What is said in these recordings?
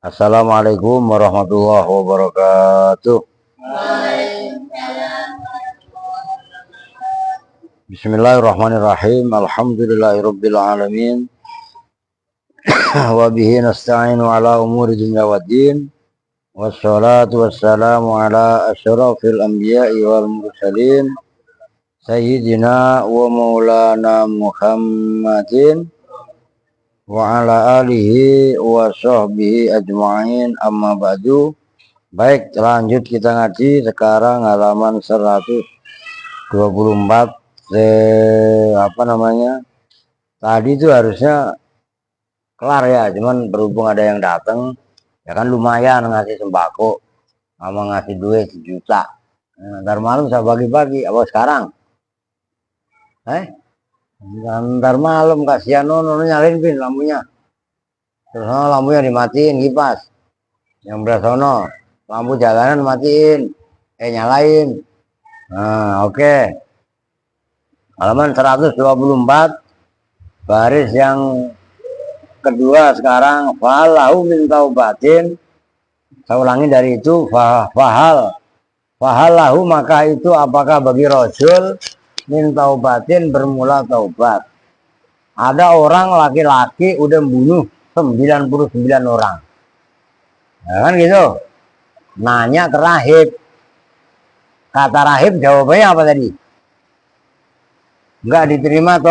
Assalamualaikum warahmatullahi wabarakatuh. Bismillahirrahmanirrahim. Alhamdulillahirabbil alamin. Wa bihi nasta'inu ala umuri dunya waddin. Wassalatu wassalamu ala asyrafil anbiya'i wal mursalin. Sayyidina wa maulana Muhammadin wa ala alihi wa sahbihi ajma'in, amma ba'du. Baik, lanjut kita ngaji sekarang halaman 124. Tadi itu harusnya kelar ya, cuman berhubung ada yang datang ya kan, lumayan ngasih sembako sama ngasih duit 1 juta. Ntar malam saya bagi-bagi apa sekarang? Ntar malam kasihan nono nyalin pin lampunya. Terus lampunya dimatiin kipas. Yang belah sono lampu jalanan matiin, nyalain. Nah, oke. Halaman 124 baris yang kedua sekarang. Falahu min taubatin. Saya ulangi dari itu. Fahalahu, maka itu apakah bagi Rasul min taubatin, bermula taubat. Ada orang laki-laki udah membunuh 99 orang. Ya kan gitu. Nanya ke rahib. Kata rahib jawabannya apa tadi? Enggak diterima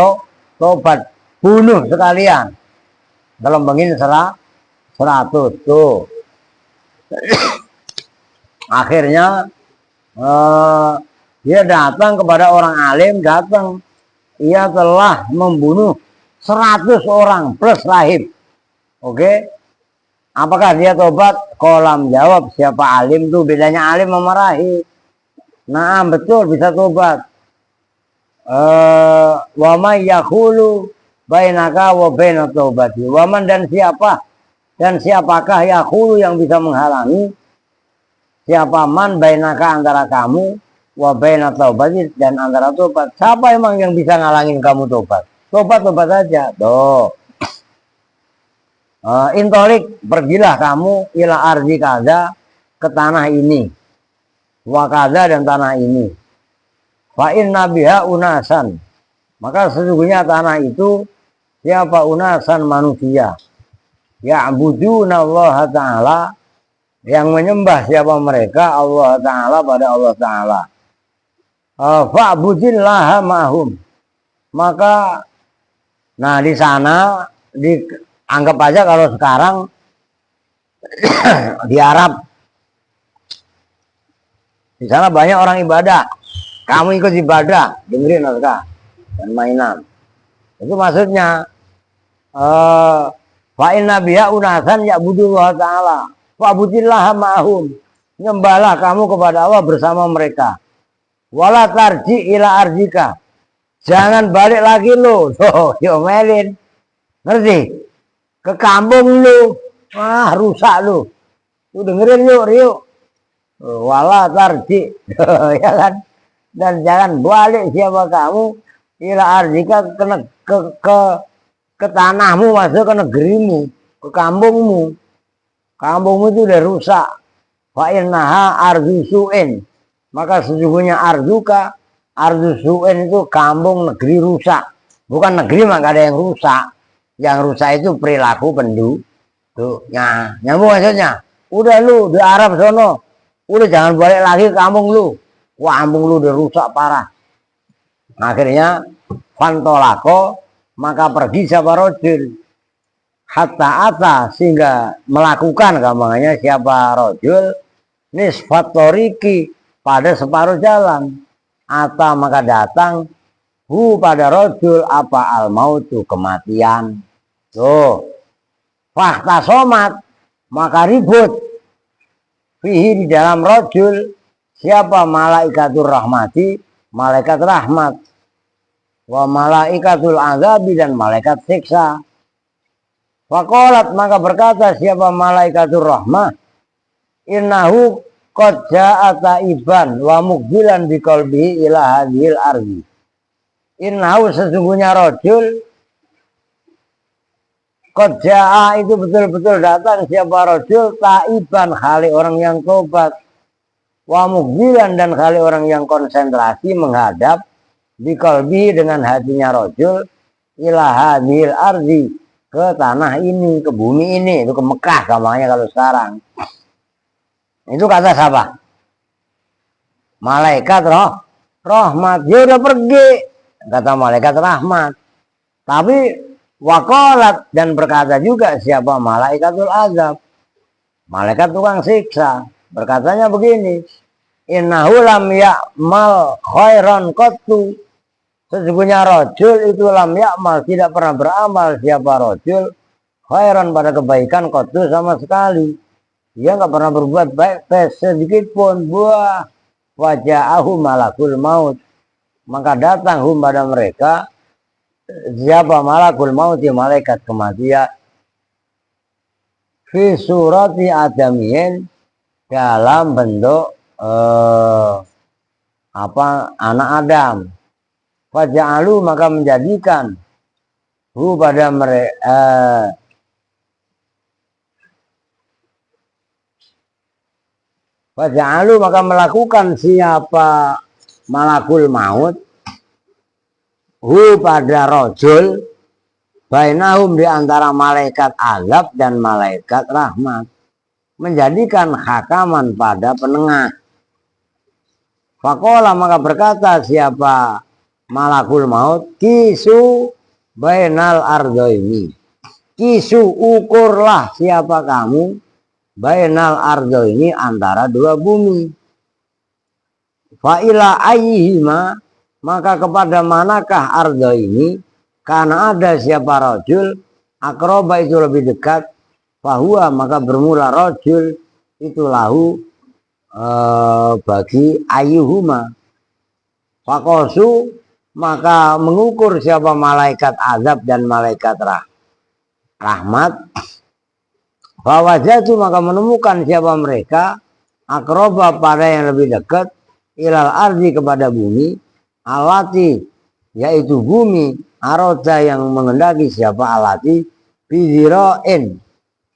tobat. Bunuh sekalian. Gelembengin 100 tuh. Akhirnya dia datang kepada orang alim, datang. Ia telah membunuh 100 orang plus rahib. Oke. Apakah dia tobat? Kolam jawab, siapa alim tuh, bedanya alim sama rahib. Nah, betul bisa tobat. Waman yakhulu bainaka wa bainat taubati. Waman, dan siapa? Dan siapakah yakhulu yang bisa menghalangi? Siapa man bainaka, antara kamu, wa bainat taubati, dan antara tobat. Siapa emang yang bisa ngalangin kamu tobat? Tobat aja. Tuh. Intolik, pergilah kamu ila ardi kaza, ke tanah ini, wa kaza, dan tanah ini. Fa inna biha unasan, maka sesungguhnya tanah itu siapa? Unasan, manusia. Ya'buduna Allah Ta'ala, yang menyembah siapa mereka? Allah Ta'ala, pada Allah Ta'ala. Fa'budillaha ma'hum, maka nah di sana anggap aja kalau sekarang di Arab, di sana banyak orang ibadah, kamu ikut ibadah, dengerin naskah dan mainan. Itu maksudnya fa inna biha unasan ya'budullah ta'ala fa'budillaha ma'hum, nyembahlah kamu kepada Allah bersama mereka. Wala tarji ila arjika, jangan balik lagi lo, diomelin, ngerti? Ke kampung lu, rusak lu dengerin yuk. Wala tarji, ya kan? Dan jangan balik siapa kamu ila arjika, ke tanahmu, masuk ke negerimu, ke kampungmu. Kampungmu itu udah rusak. Fa innaha ardu su'in, maka sesungguhnya arduka, ardu su'in itu kampung negeri rusak. Bukan negeri mah gak ada yang rusak. Yang rusak itu perilaku penduduk. Nyambung maksudnya. Udah lu di Arab sono, udah jangan balik lagi ke kampung lu. Wah, kampung lu udah rusak parah. Akhirnya fantolako, maka pergi siapa rojul. Hatta ata, sehingga melakukan gampangannya siapa rojul. Nisfatoriki, pada separuh jalan. Ata, maka datang pada rojul apa al-mautu, kematian. Tuh, fakta somat, maka ribut fihi, di dalam rojul siapa? Malaikatur rahmati, malaikat rahmat, wa malaikatul azabi, dan malaikat siksa. Faqalat, maka berkata siapa malaikatur rahmah, innahu qad ja'a taiban wa muqbilan biqalbihi ila hadhil ardi. Innahu, sesungguhnya rojul Qad itu betul-betul datang siapa rojul taiban kali orang yang tobat, wa mukbilan dan kali orang yang konsentrasi menghadap di qalbi dengan hatinya rojul ila hadhil ardi, ke tanah ini, ke bumi ini, itu ke Mekah gampangnya kalau sekarang. Itu kata siapa? Malaikat rahmat. Dia udah pergi, kata malaikat rahmat. Tapi wakolat dan berkata juga siapa? Malaikatul azab, malaikat tukang siksa. Berkatanya begini, innahu lam ya'mal khairan qattu, sesungguhnya rojul itu lam ya'mal, tidak pernah beramal siapa rojul khairan pada kebaikan qattu sama sekali. Dia nggak pernah berbuat baik sedikit pun. Buah waja'ahu malakul maut, maka datang pada mereka siapa? Malakul maut, ya malaikat kematian, fi surati adamiyin, dalam bentuk anak Adam. Faja'alu, maka menjadikan pada mereka Faja'alu, maka melakukan siapa malakul maut pada rojul bainahum, di antara malaikat azab dan malaikat rahmat, menjadikan hakaman pada penengah. Fakola, maka berkata siapa malakul maut, kisu bainal ardoini, kisu ukurlah siapa kamu bainal ardoini, antara dua bumi. Fa'ila ayyihima, maka kepada manakah ardo ini, karena ada siapa rojul akroba itu lebih dekat, fahuwa, maka bermula rojul itu lahu bagi ayyuhuma. Fakosu, maka mengukur siapa malaikat azab dan malaikat rahmat. Fawajatu, maka menemukan siapa mereka akroba, pada yang lebih dekat, ilal ardi, kepada bumi, alati, yaitu bumi, aroda, yang mengendaki siapa alati, biziroin,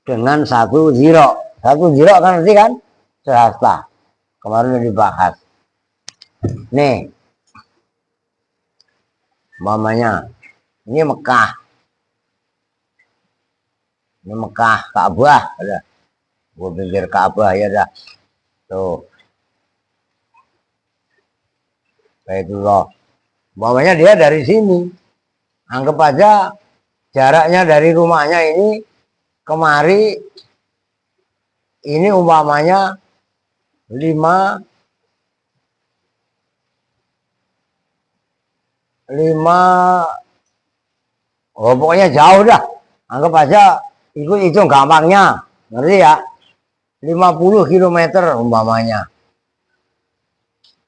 dengan satu ziro. Satu ziro kan nanti kan sehasta, kemarin udah dibahas. Nih mamanya, ini Mekah, Ka'bah, ada. Gue pikir Ka'bah ya dah. Tuh. Baitullah. Mamanya dia dari sini. Anggap aja jaraknya dari rumahnya ini kemari, ini umpamanya 5 pokoknya jauh dah. Anggap aja itu gampangnya, ngerti ya, 50 km umpamanya,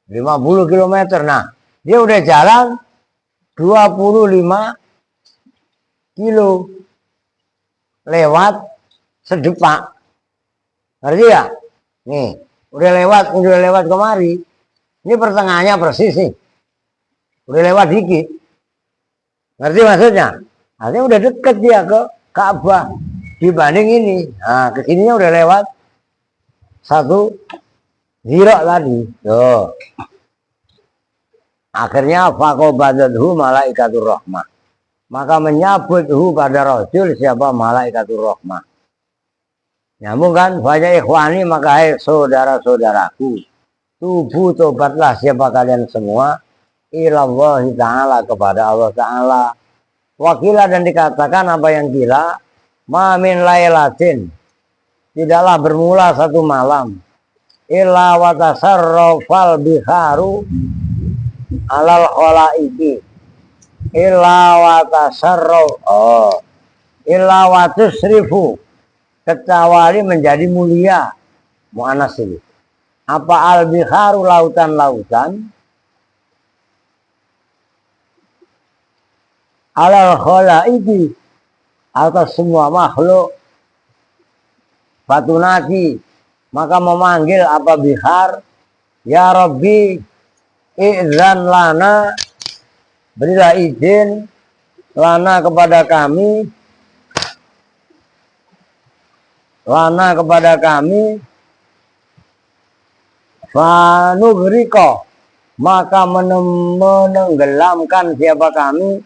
50 km. Nah, dia udah jalan 25 kilo lewat sedepak, ngerti ya? Nih, udah lewat kemari. Ini pertengahannya persis nih, udah lewat dikit, ngerti maksudnya? Artinya udah deket dia ke Ka'bah dibanding ini. Nah, kesininya udah lewat 1 ziro tadi. Tuh. Akhirnya faqobadatuhu malaikatur rahmah, maka menyabuthu pada rojul siapa malaikatur rahmah. Nyambung kan? Banyak ikhwani, maka hai saudara-saudaraku, tubuh tobatlah siapa kalian semua ilallahi ta'ala, kepada Allah ta'ala. Wakila, dan dikatakan apa yang gila, ma min lailatin, tidaklah bermula satu malam, illa wa tasarrafal biharu alal khalaiki, illa wa tasarraf, illa wa tusrifu, kecuali menjadi mulia, mu'anas ini. Apa al biharu, lautan-lautan, alal khalaiki, atas semua makhluk, fatunati, maka memanggil apa bihar, ya Rabbi izan lana, berilah izin lana kepada kami, lana kepada kami, fanugriko, maka menenggelamkan siapa kami,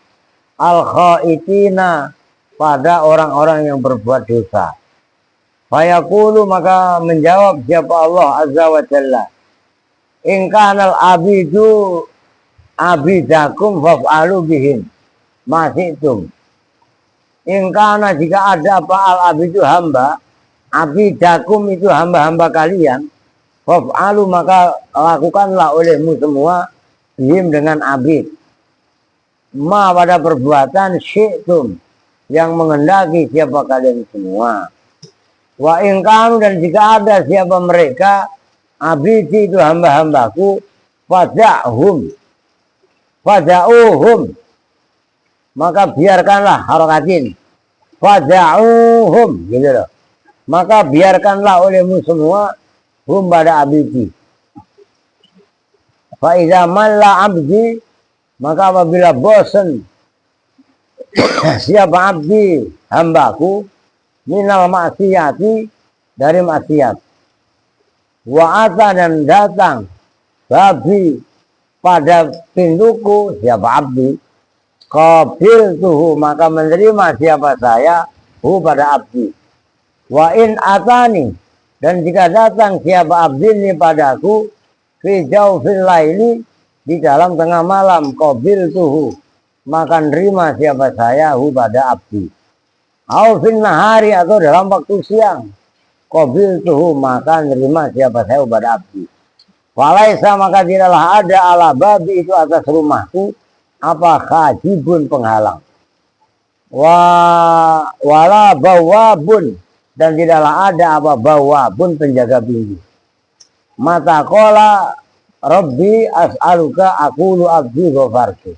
al-khaitina, pada orang-orang yang berbuat dosa. Fayaqulu, maka menjawab siapa Allah azza wa jalla, in kanal abidu abidakum faf'alu bihim masitum. In kana, jika ada apa al abidu hamba, abidakum itu hamba-hamba kalian, faf'alu, maka lakukanlah olehmu semua bihim dengan abid, ma pada perbuatan syi'tum, yang mengendaki siapa kalian semua. Wa ingkanu, dan jika ada siapa mereka, abidi itu hamba-hambaku, fada'uhum, maka biarkanlah, harokatin, fada'uhum, gitu loh, maka biarkanlah olehmu semua hum pada abidi. Fa iza malla abdi, maka apabila bosan siapa abdi hambaku, minal maksiyati, dari maksiat, wa'ata, dan datang babi pada pintuku siapa abdi, qabil tuhu, maka menerima siapa saya hu pada abdi. Wa in atani, dan jika datang siapa abdi ini padaku, fi jawfil laili, di dalam tengah malam, qabil tuhu, maka nerima siapa saya hu pada abdi. Au fin nahari, atau dalam waktu siang, qabil tuhu, maka nerima siapa saya hu pada abdi. Walaisa, maka tidaklah ada ala babi itu atas rumahku apa khajibun, penghalang, wala bawabun, dan tidaklah ada apa bawabun, penjaga pintu. Mata kola Rabbi as'aluka aqulu abdi ghafartu.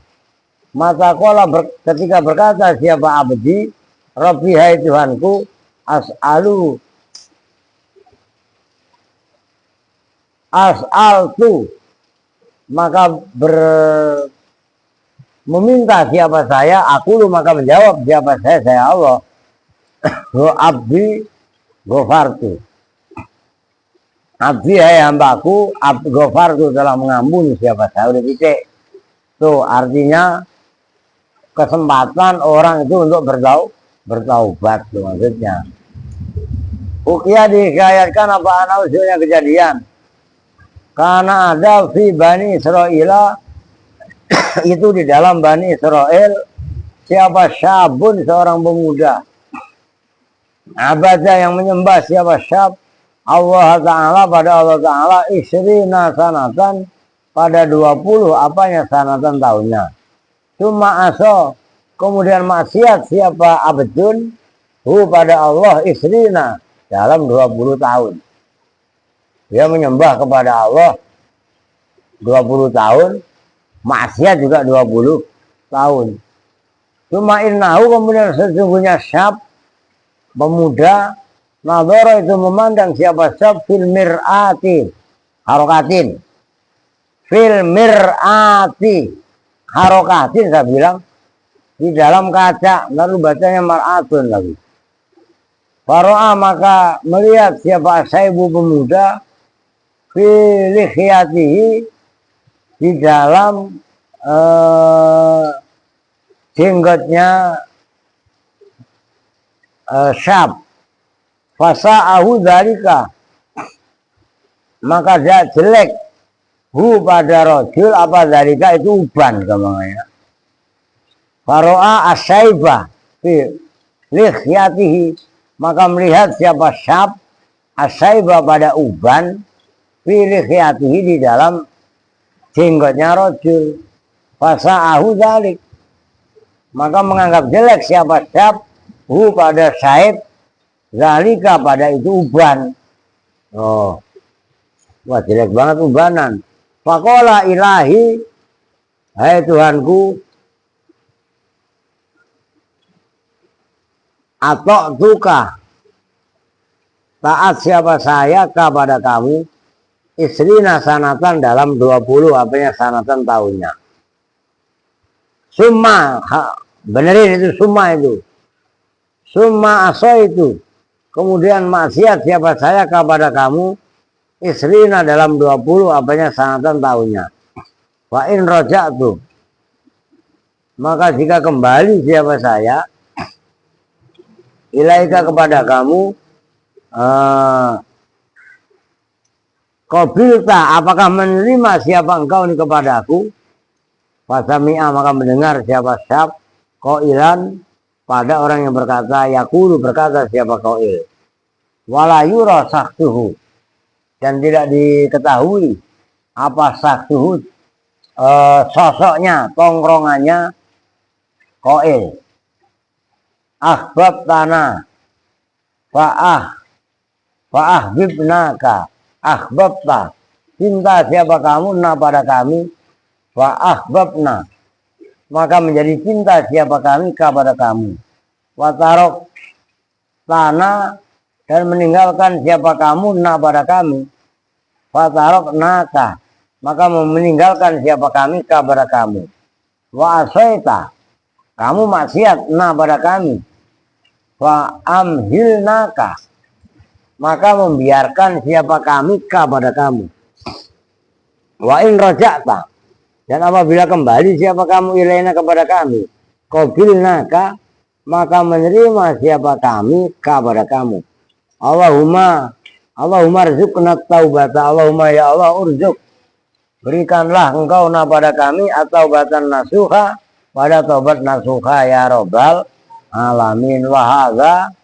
Mata kola ketika berkata siapa abdi, Rabbi hai Tuhanku, as'altu, maka meminta siapa saya, aku maka menjawab siapa saya Allah, abdi ghafartu, abdi hai hambaku, abdi ghafartu, telah mengampuni siapa saya. Udah titik. Tuh artinya kesempatan orang itu untuk bertaubat, tuh maksudnya. Ukia dihikayatkan apa usulnya kejadian, karena ada fi Bani Israel, itu di dalam Bani Israel, siapa syabun, seorang pemuda, abadah, yang menyembah siapa syab, Allah Ta'ala, pada Allah Ta'ala, isrina sanatan, pada 20 apanya sanatan tahunnya. Cuma aso, kemudian maksiat siapa abdun hu pada Allah isrina, dalam 20 tahun. Dia menyembah kepada Allah 20 tahun, maksiat juga 20 tahun. Cuma innahu, kemudian sesungguhnya syab, pemuda, nadhara itu memandang siapa syab, fil mir'ati, harokatin, fil mir'ati, harokatin, saya bilang di dalam kaca, lalu bacanya mar'atun lagi. Faro'a, maka melihat siapa saibu, pemuda, fil lihyatihi, di dalam jenggotnya syab, fasa'ahu dzalika, maka dia jelek hu pada rojul apa dzalika, itu uban gamangnya. Faro'a asyaiba fi lihyatihi, maka melihat siapa syab asyaiba pada uban fi lihyatihi, di dalam jenggotnya rojul, fasa'ahu dzalik, maka menganggap jelek siapa syab hu pada syaib zalika, pada itu uban. Oh, wah jelek banget ubanan. Faqala ilahi, hai Tuhanku, atau tuka, taat siapa saya kepada kamu, isrina sanatan, dalam 20 apanya sanatan tahunnya. Summa, benerin itu summa itu. Summa aso itu, Kemudian maksiat siapa saya kepada kamu, isrina dalam 20 apanya sanatan tahunnya. Wa in raja'tu, maka jika kembali siapa saya ilaika kepada kamu, qabilta, apakah menerima siapa engkau ini kepadaku, fasami'a, maka mendengar siapa syab qailan, pada orang yang berkata, yaqulu, berkata siapa qail, wala yura saktuhu, dan tidak diketahui apa saktuhu, sosoknya, tongkrongannya qail. Ahbab tanah fa'ahbibnaka, ahbabta, cinta siapa kamu na pada kami, fa'ahbabna, maka menjadi cinta siapa kami kepada kamu, watarok tanah, dan meninggalkan siapa kamu na pada kami, fatarok naka, maka meninggalkan siapa kami kepada kamu, wa asaita, kamu maksiat na pada kami, wa amhilnaka, maka membiarkan siapa kami kepada kamu, wa in raja'ta, dan apabila kembali siapa kamu ilaina kepada kami, qabilnaka, maka menerima siapa kami kepada kamu. Allahumma rizukna taubata, Allahumma ya Allah urzuk, berikanlah engkau na pada kami atau batan nasuha, pada taubat nasuha ya Rabbal alamin. Wahada,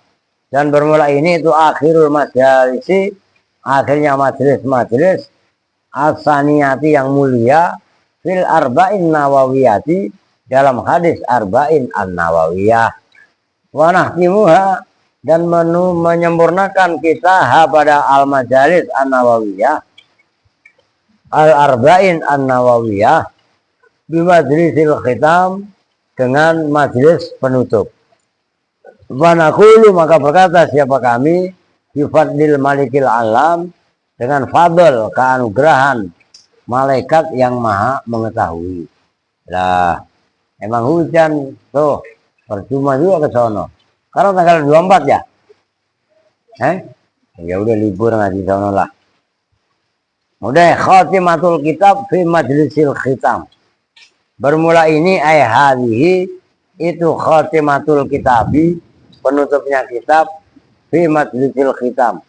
dan bermula ini itu akhirul majalisi, akhirnya majelis-majelis asaniyati yang mulia, fil arba'in nawawiyati, dalam hadis arba'in an-nawawiyah, wa nahtimuha, dan menyempurnakan kita pada al-majalis an-nawawiyah, al-arba'in an-nawawiyah, bimajlisil khitam, dengan majelis penutup. Wa naqulu, maka berkata siapa kami, bifadlil malikil alam, dengan fadl, keanugerahan malaikat yang maha mengetahui. Lah, emang hujan tuh, percuma juga ke sono. Karena tanggal 24 ya. Ya udah libur ngaji sono lah. Udah, khatimatul kitab fi majlisil khitam. Bermula ini hadhihi, itu khatimatul kitabi, penutupnya kitab, fi majlisil khitam.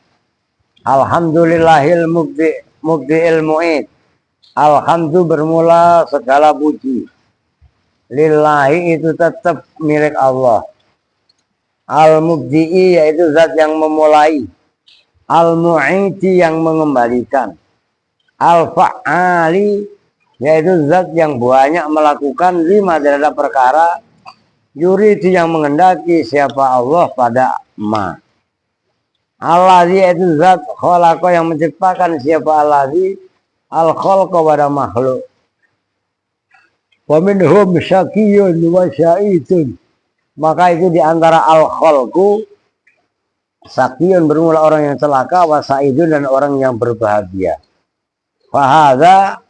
Alhamdulillahil mubdi'il mu'id. Alhamdulillah, bermula segala puji. Lillahi, itu tetap milik Allah. Al-mubdi'i, yaitu zat yang memulai. Al-mu'idi, yang mengembalikan. Al-fa'ali, yaitu zat yang banyak melakukan lima terhadap perkara. Yuridi, yang menghendaki siapa Allah pada ma. Allazi, yaitu zat khalaqa, yang menciptakan siapa Allazi al-khalqa, pada makhluk. Wa minhum syaqiyun wa sya'idun, maka itu diantara al-khalqu, syaqiyun bermula orang yang celaka, wa sa'idun, dan orang yang berbahagia. Fahadha,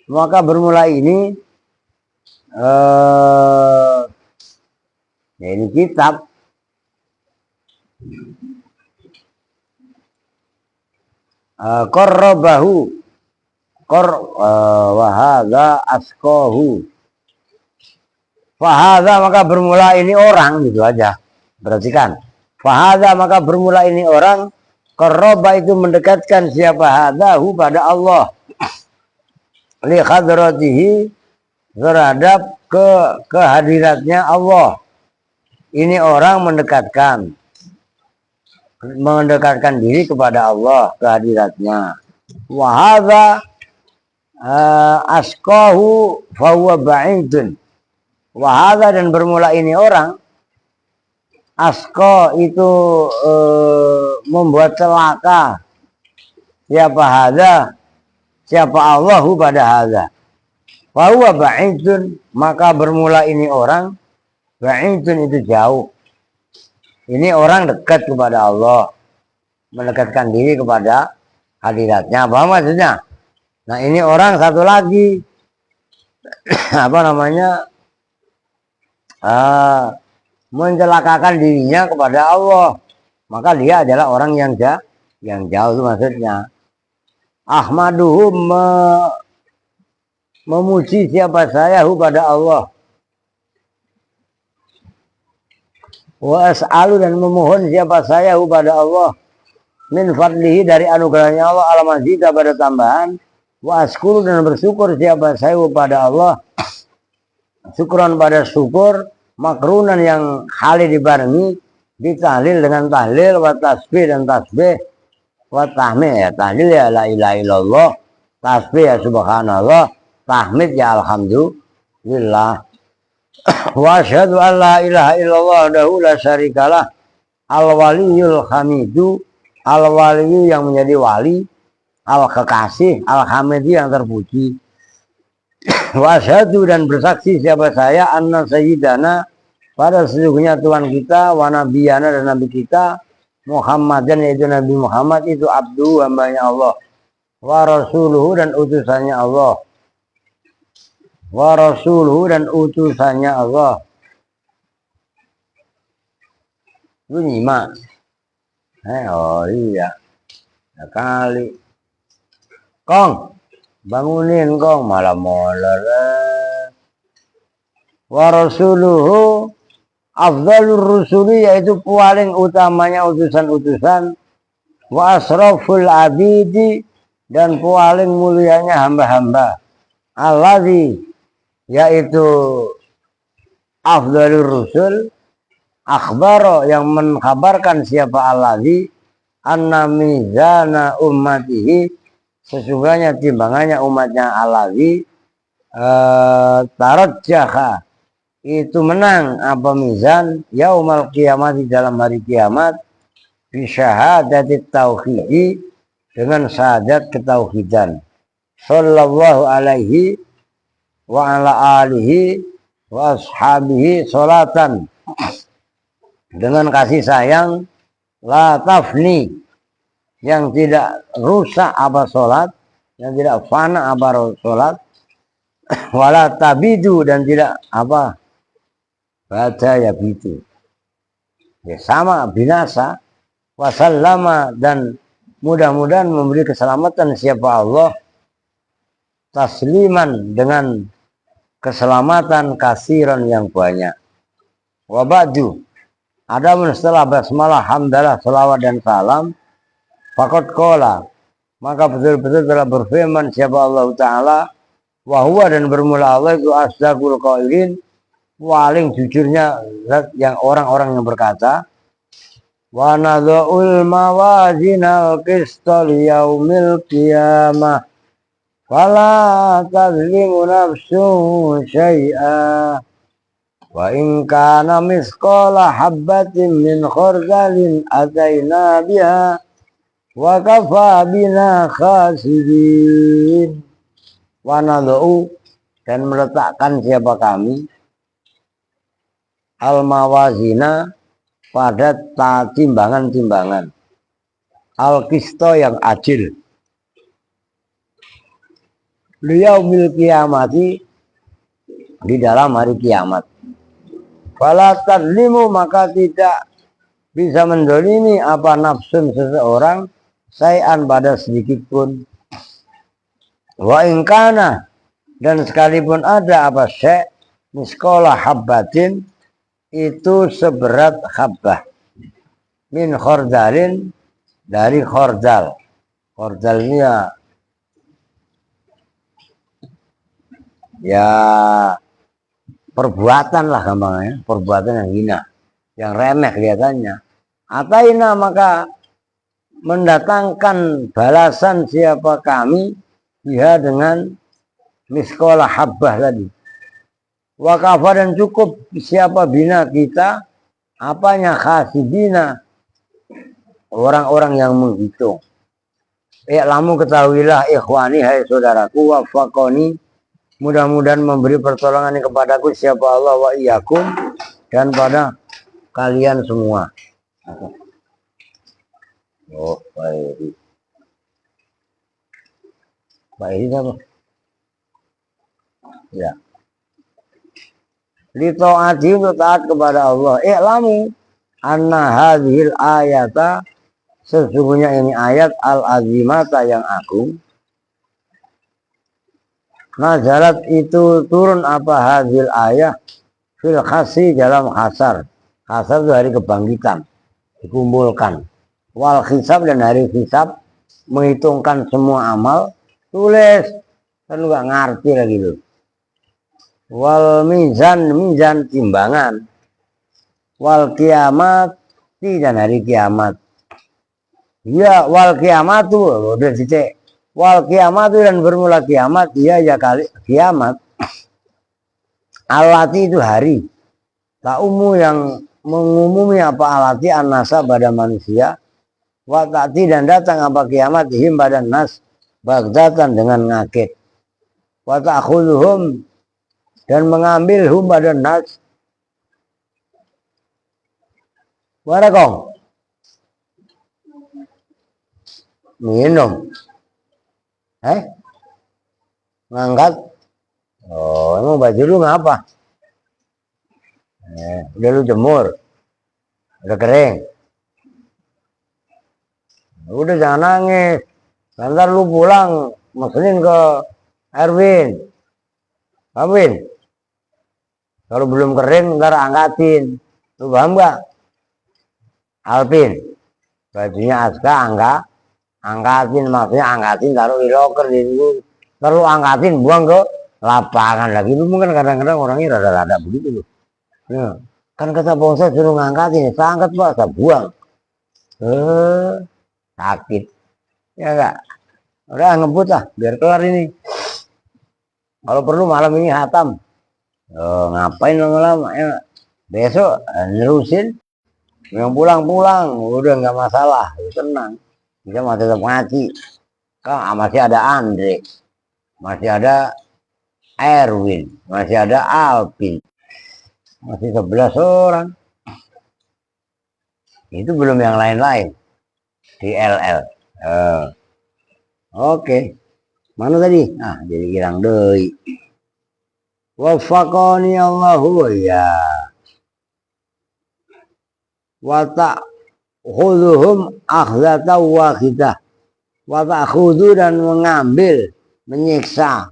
maka bermula ini ya ini kitab qarrabahu wahadha askohu. Fahadha, maka bermula ini orang, gitu aja berarti kan. Fahadha, maka bermula ini orang, qarraba, itu mendekatkan siapa hadahu, pada Allah, li khadratihi, terhadap kehadiratnya Allah. Ini orang mendekatkan diri kepada Allah, kehadiratnya. Wahadha askohu fahuwa ba'idun. Wahada, dan bermula ini orang, asko, itu membuat celaka siapa hada, siapa Allahu pada hada. Fahuwa ba'idun, maka bermula ini orang, ba'idun itu jauh. Ini orang dekat kepada Allah, mendekatkan diri kepada hadiratnya. Apa maksudnya? Nah, ini orang satu lagi apa namanya, mencelakakan dirinya kepada Allah, maka dia adalah orang yang jauh itu maksudnya. Ahmaduhum memuji siapa saya pada Allah. Wa as'alu dan memohon siapa saya pada Allah min fadlihi dari anugerahnya Allah ala mazida pada tambahan. Wa askuru dan bersyukur siapa saya pada Allah syukran pada syukur makrunan yang halil dibarengi ditahlil dengan tahlil wa tasbih dan tasbih wa tahmid ya tahlil ya la ilaha illallah tasbih ya subhanallah tahmid ya alhamdulillah wa asyhadu an la ilaha illallah wahdahu la syarikalah al waliyul hamidu al waliyu yang menjadi wali al kekasih al hamidu yang terpuji wa asyhadu dan bersaksi siapa saya anna sayyidana pada sesungguhnya Tuhan kita wa nabiyana dan nabi kita Muhammadan yaitu Nabi Muhammad itu abdu hambanya Allah wa rasuluhu dan utusannya Allah wa rasuluhu dan utusannya Allah itu nyimak oh iya ya kali Kong bangunin Kong malah molor wa rasuluhu afdalur rusuli yaitu paling utamanya utusan-utusan wa asraful abidi dan paling mulianya hamba-hamba alladzi yaitu afdalur rusul akhbaro yang mengkabarkan siapa alladzi anna mizana ummatihi sesungguhnya timbangannya umatnya alladzi tarajjaha itu menang apa mizan yaumal kiamat di dalam hari kiamat bisyahadati tauhidi dengan syahadat ketauhidan sallallahu alaihi wa ala alihi wa ashabihi salatan dengan kasih sayang la tafni yang tidak rusak apa salat yang tidak fana apa salat wala tabidu dan tidak apa baca ya gitu ya sama binasa wasallama dan mudah-mudahan memberi keselamatan siapa Allah tasliman dengan keselamatan kasiran yang banyak wa ba'du adapun setelah basmalah hamdalah selawat dan salam faqad qala maka betul-betul telah berfirman siapa Allah Ta'ala wahwa dan bermula Allah itu asdaqul qailin paling jujurnya yang orang-orang yang berkata wa nadha'ul mawazinal qista liyaumil qiyamah fala tazlimu nafsun syai'a wa in kana misqala habbatin min khardalin ataina biha wa kafa bina khasibin wa nadha'u dan meletakkan siapa kami al-mawazina pada timbangan-timbangan al-qisto yang adil liyaumil qiyamati di dalam hari kiamat fala tadlimu maka tidak bisa mendolimi apa nafsun seseorang sayan pada sedikit pun wa ingkana dan sekalipun ada apa syai' miskola habbatin itu seberat habbah min khordalin dari khordal khordalnya ya perbuatan lah gampangnya perbuatan yang hina yang remeh kelihatannya ataina maka mendatangkan balasan siapa kami dia dengan miskola habbah tadi wakafa dan cukup siapa bina kita apanya khasibina orang-orang yang menghitung lamu ketahuilah ikhwani hai saudaraku wafaqoni mudah-mudahan memberi pertolongan kepadaku siapa Allah wa iyyakum dan pada kalian semua oh baik baik apa ya li taati untuk taat kepada Allah. I'lamu anna hadhil ayata, sesungguhnya ini ayat al-azimata yang agung. Nazalat itu turun apa hadhil ayat fil khasi dalam khasar. Khasar itu hari kebangkitan, dikumpulkan. Wal hisab dan hari hisab, menghitungkan semua amal. Tulis, kan nggak ngerti lagi loh. Wal mizan, mizan timbangan. Wal kiamat, dan hari kiamat. Ya, wal kiamat tuh udah dicek. Wal kiamat dan bermula kiamat, iya ya kali kiamat. Alati itu hari. Ta'umu yang mengumumi apa alati an-nasa pada manusia. Wa ta'ti dan datang apa kiamat him pada nas bagdatan dengan ngakit. Wa ta'khudhuhum dan mengambil hum pada nas. Warakong minum. Ngangkat. Oh, emang baju lu ngapa? Udah lu jemur. Udah kering. Udah jangan nangis. Nanti lu pulang mesenin ke Erwin. Erwin. Kalau belum kering ntar angkatin. Lu paham gak? Alpin. Bajunya Aska angkatin, maksudnya angkatin taruh di loker dulu. Terus angkatin buang ke lapangan lagi. Lu mungkin kadang-kadang orangnya rada-rada begitu loh. Ya. Kan kata bangsa suruh ngangkatin, saya angkat Pak, saya buang. Sakit. Ya enggak? Udah ngebut lah, biar kelar ini. Kalau perlu malam ini hatam. Ngapain lama-lama ya? Besok nerusin. Yang pulang-pulang udah nggak masalah, tenang. Bisa masih tetap ngaji. Kan masih ada Andre, masih ada Erwin, masih ada Alpin, masih 11 orang. Itu belum yang lain-lain di LL. Oke. Mana tadi? Jadi hilang deui. Wafaqani Allahu ya. Wa ta'khudhuhum akhdatan wahidah. Wa ta'khudhu dan mengambil, menyiksa.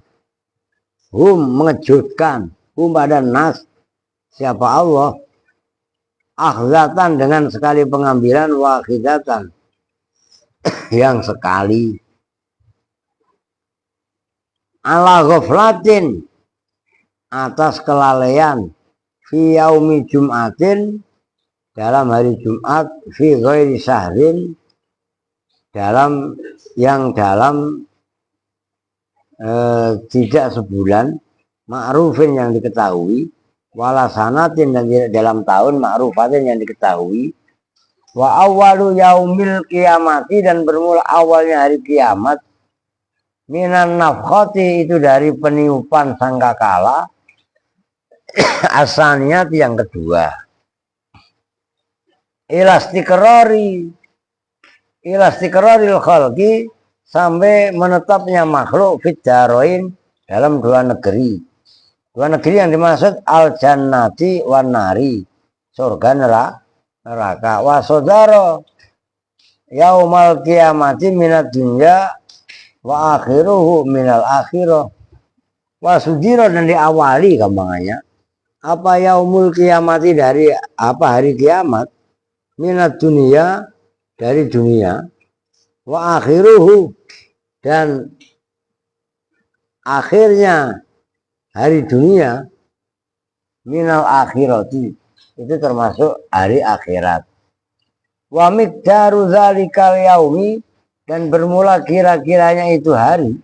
Mengejutkan. Pada nas. Siapa Allah? Akhdatan dengan sekali pengambilan, wahidatan. Yang sekali. Ala ghaflatin. Atas kelalaian. Fi yaumi jum'atin. Dalam hari Jumat, fi ghairi syahrin, dalam tidak sebulan, ma'rufin yang diketahui, wala sanatin dan tidak dalam tahun, ma'rufatin yang diketahui, wa awwalu yaumil kiamati dan bermula awalnya hari kiamat, minan nafkhati itu dari peniupan sangkakala, asaniyat yang kedua. Ilastikraril khalqi sampai menetapnya makhluk fit daroin dalam dua negeri. Dua negeri yang dimaksud al jannati wan nari, surga neraka. Wa sodaro yaumal kiamati minad dunya wa akhiruhu minal akhirah. Wa sudiro dan diawali gampangannya. Apa yaumul kiamati dari apa hari kiamat? Minat dunia dari dunia, wa akhiruhu dan akhirnya hari dunia, minal akhirati itu termasuk hari akhirat. Wa miqdaru zalikal yaumi dan bermula kira-kiranya itu hari.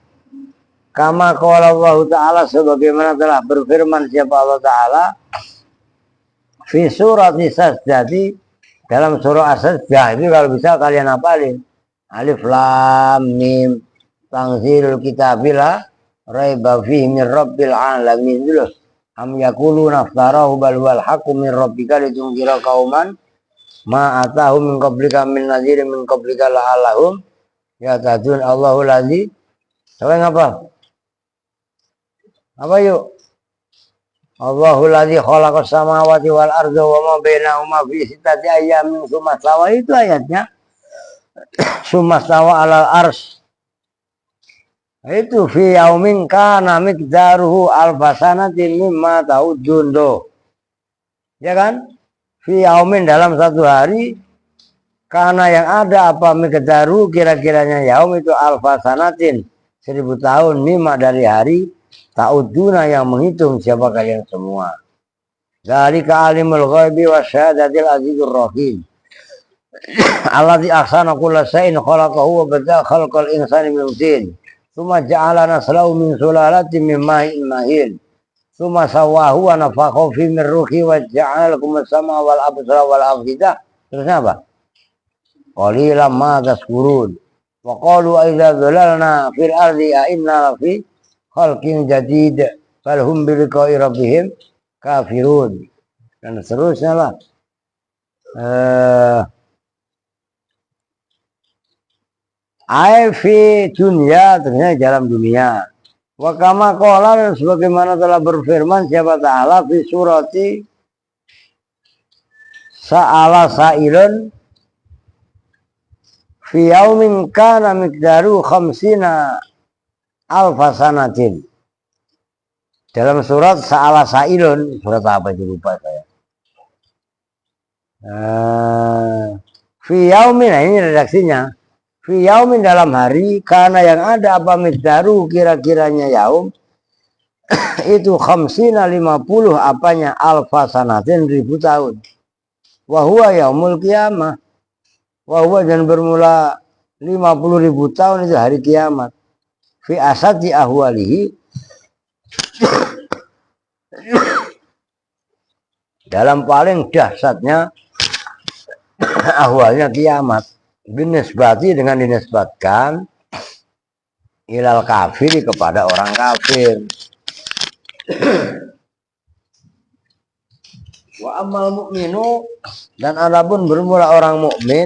Kama qala Allah Ta'ala sebagaimana telah berfirman siapa Allah Ta'ala fi surat Sajdah dalam surah As-Sajdah itu kalau bisa kalian hafalin. Alif lam mim tanzilul kitabil la raiba fihi min rabbil alamin dulu. Am yaquluna iftarahu bal wal haqqu min rabbika litunzira qauman ma atahum min qablika min nadhirin min qablika la'allahum yahtadun. Allahu ladzi. Coba ngapa? Apa yuk? Allahul ladzi khalaqas samawati wal arda wa ma bainahuma fi sittati ayyamin tsumma stawa, itu ayatnya. Tsumma stawa alal arsy. Itu fi yaumin kana miqdaruhu alfasanatin mimma ta'udun do. Ya kan? Fi yaumin, dalam satu hari, karena yang ada apa miqdaru, kira-kiranya yaum itu alfasanatin 1000 tahun, mimma dari hari, ta'uduna yang menghitung siapa kalian semua. Dzalika alimul ghaibi wasyahadatil azizur rahim. Alladzi ahsana kulla syai'in khalaqahu wa bada'a khalqal insani min tin. Tsumma ja'ala naslahu min sulalatin min ma'in mahin. Tsumma sawwahu wa nafakha fi min ruhi wa ja'ala lakum as-sam'a wal absara wal afida. Terusnya apa? Qalilan ma tashkurun. Wa qalu idza dhalalna fil ardi a inna lafi khalqin jadid bal hum bi liqa'i rabbihim kafirun. Dan seterusnya lah. Fi dunia, ternyata dalam dunia. Wa kama qala, dan sebagaimana telah berfirman siapa ta'ala fi surati sa'ala sa'ilun fi yaumin kana miqdaru khamsina alfasanatin. Dalam surat sa'ala sa'ilun, surat apa itu lupa saya. Fi yaumin, nah ini redaksinya. Fi yaumin, dalam hari, karena yang ada apa miqdaru, kira-kiranya yaum, itu khamsina 50 apanya alfasanatin 1000 tahun. Wahuwa yaumul kiamah. Wahuwa, dan bermula 50.000 tahun itu hari kiamat. Fi asati ahwalihi, dalam paling dahsyatnya ahwalnya kiamat. Binisbati, dengan dinisbatkan ilal kafiri, kepada orang kafir. Wa amal mu'minu, dan adapun bermula orang mukmin,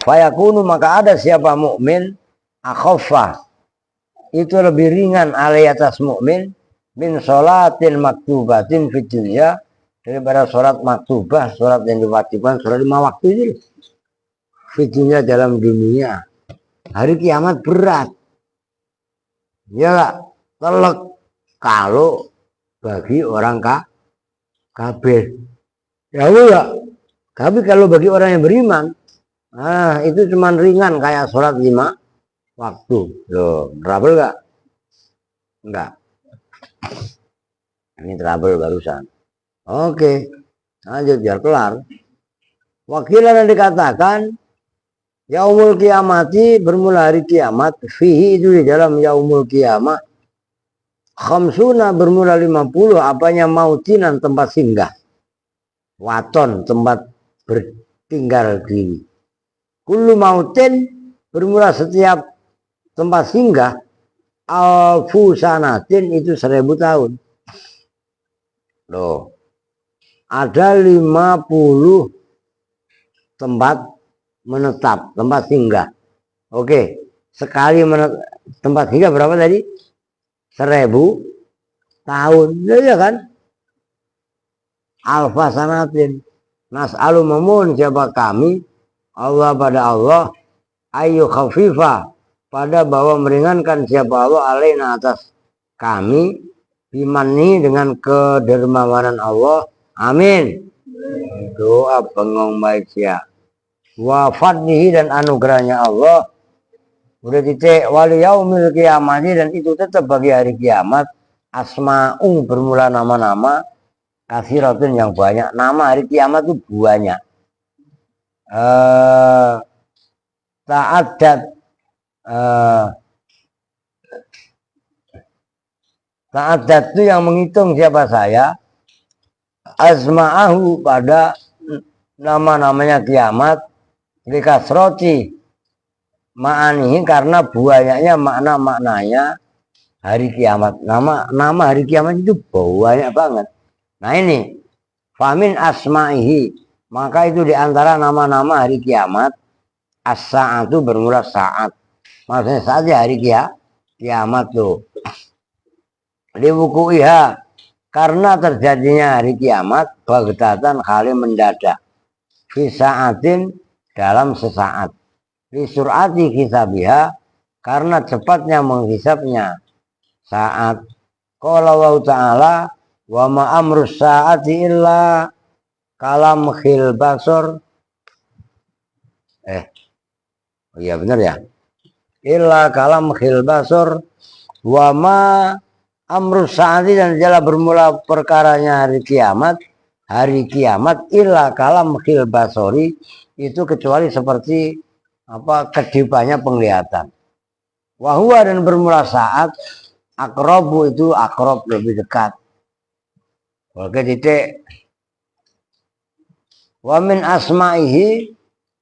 fayakunu, maka ada siapa mukmin, akhaffa, itu lebih ringan alai atas mukmin, min sholatin maktubatin fid dunya, daripada sholat maktubah, sholat yang diwajibkan, sholat 5 waktu itu fitunya dalam dunia. Hari kiamat berat, ya telek kalau bagi orang kafir. Ya enggak. Tapi kalau bagi orang yang beriman, itu cuma ringan kayak sholat 5 waktu. Loh, trouble enggak? Enggak. Ini trouble barusan. Oke, lanjut biar kelar. Wakilan yang dikatakan yaumul kiamati, bermula hari kiamat, fihi, itu di dalam yaumul kiamat, khamsuna, bermula 50 apanya mautinan, tempat singgah, waton, tempat bertinggal diri. Kullu mautin, bermula setiap tempat singgah, alfu sanatin, itu 1000 tahun. Loh, ada 50 tempat menetap, tempat singgah. Oke, sekali tempat singgah berapa tadi? 1000 tahun, ya kan? Alfa sanatin. Nas'alu, memohon siapa kami, Allah pada Allah, ayu khafifa, pada bahwa meringankan siapa Allah alaina atas kami, bimani, dengan kedermawanan Allah. Amin. Doa bengong baik ya. Wa fadlihi, dan anugerahnya Allah. Udah titik. Wali yaumil kiamati, dan itu tetap bagi hari kiamat. Asma'ung, bermula nama-nama. Kathiratun, yang banyak. Nama hari kiamat itu banyak. Ta'adat Ta'adat itu yang menghitung siapa saya. Asma'ahu, pada nama-namanya kiamat. Likasroti ma'anihi, karena banyaknya makna-maknanya hari kiamat. Nama hari kiamat itu banyak banget. Nah ini, famin asma'ihi, maka itu diantara nama-nama hari kiamat, as-sa'atu, bermula saat. Maksudnya saatnya hari kiamat tuh. Di buku iha, karena terjadinya hari kiamat baghtatan kali mendadak fi sa'atin dalam sesaat li sur'ati hisabiha karena cepatnya menghisapnya saat. Qala Allah Ta'ala wa ma amrus sa'ati illa kalamhil basar. Oh iya benar ya. Illa kalamhil basar wa ma amrus sa'ati dan jalan bermula perkaranya hari kiamat illa kalamhil basori itu kecuali seperti kedipannya penglihatan. Wahwa dan bermula saat akrobu itu akrob lebih dekat. Oke titik. Wamin asma'ihi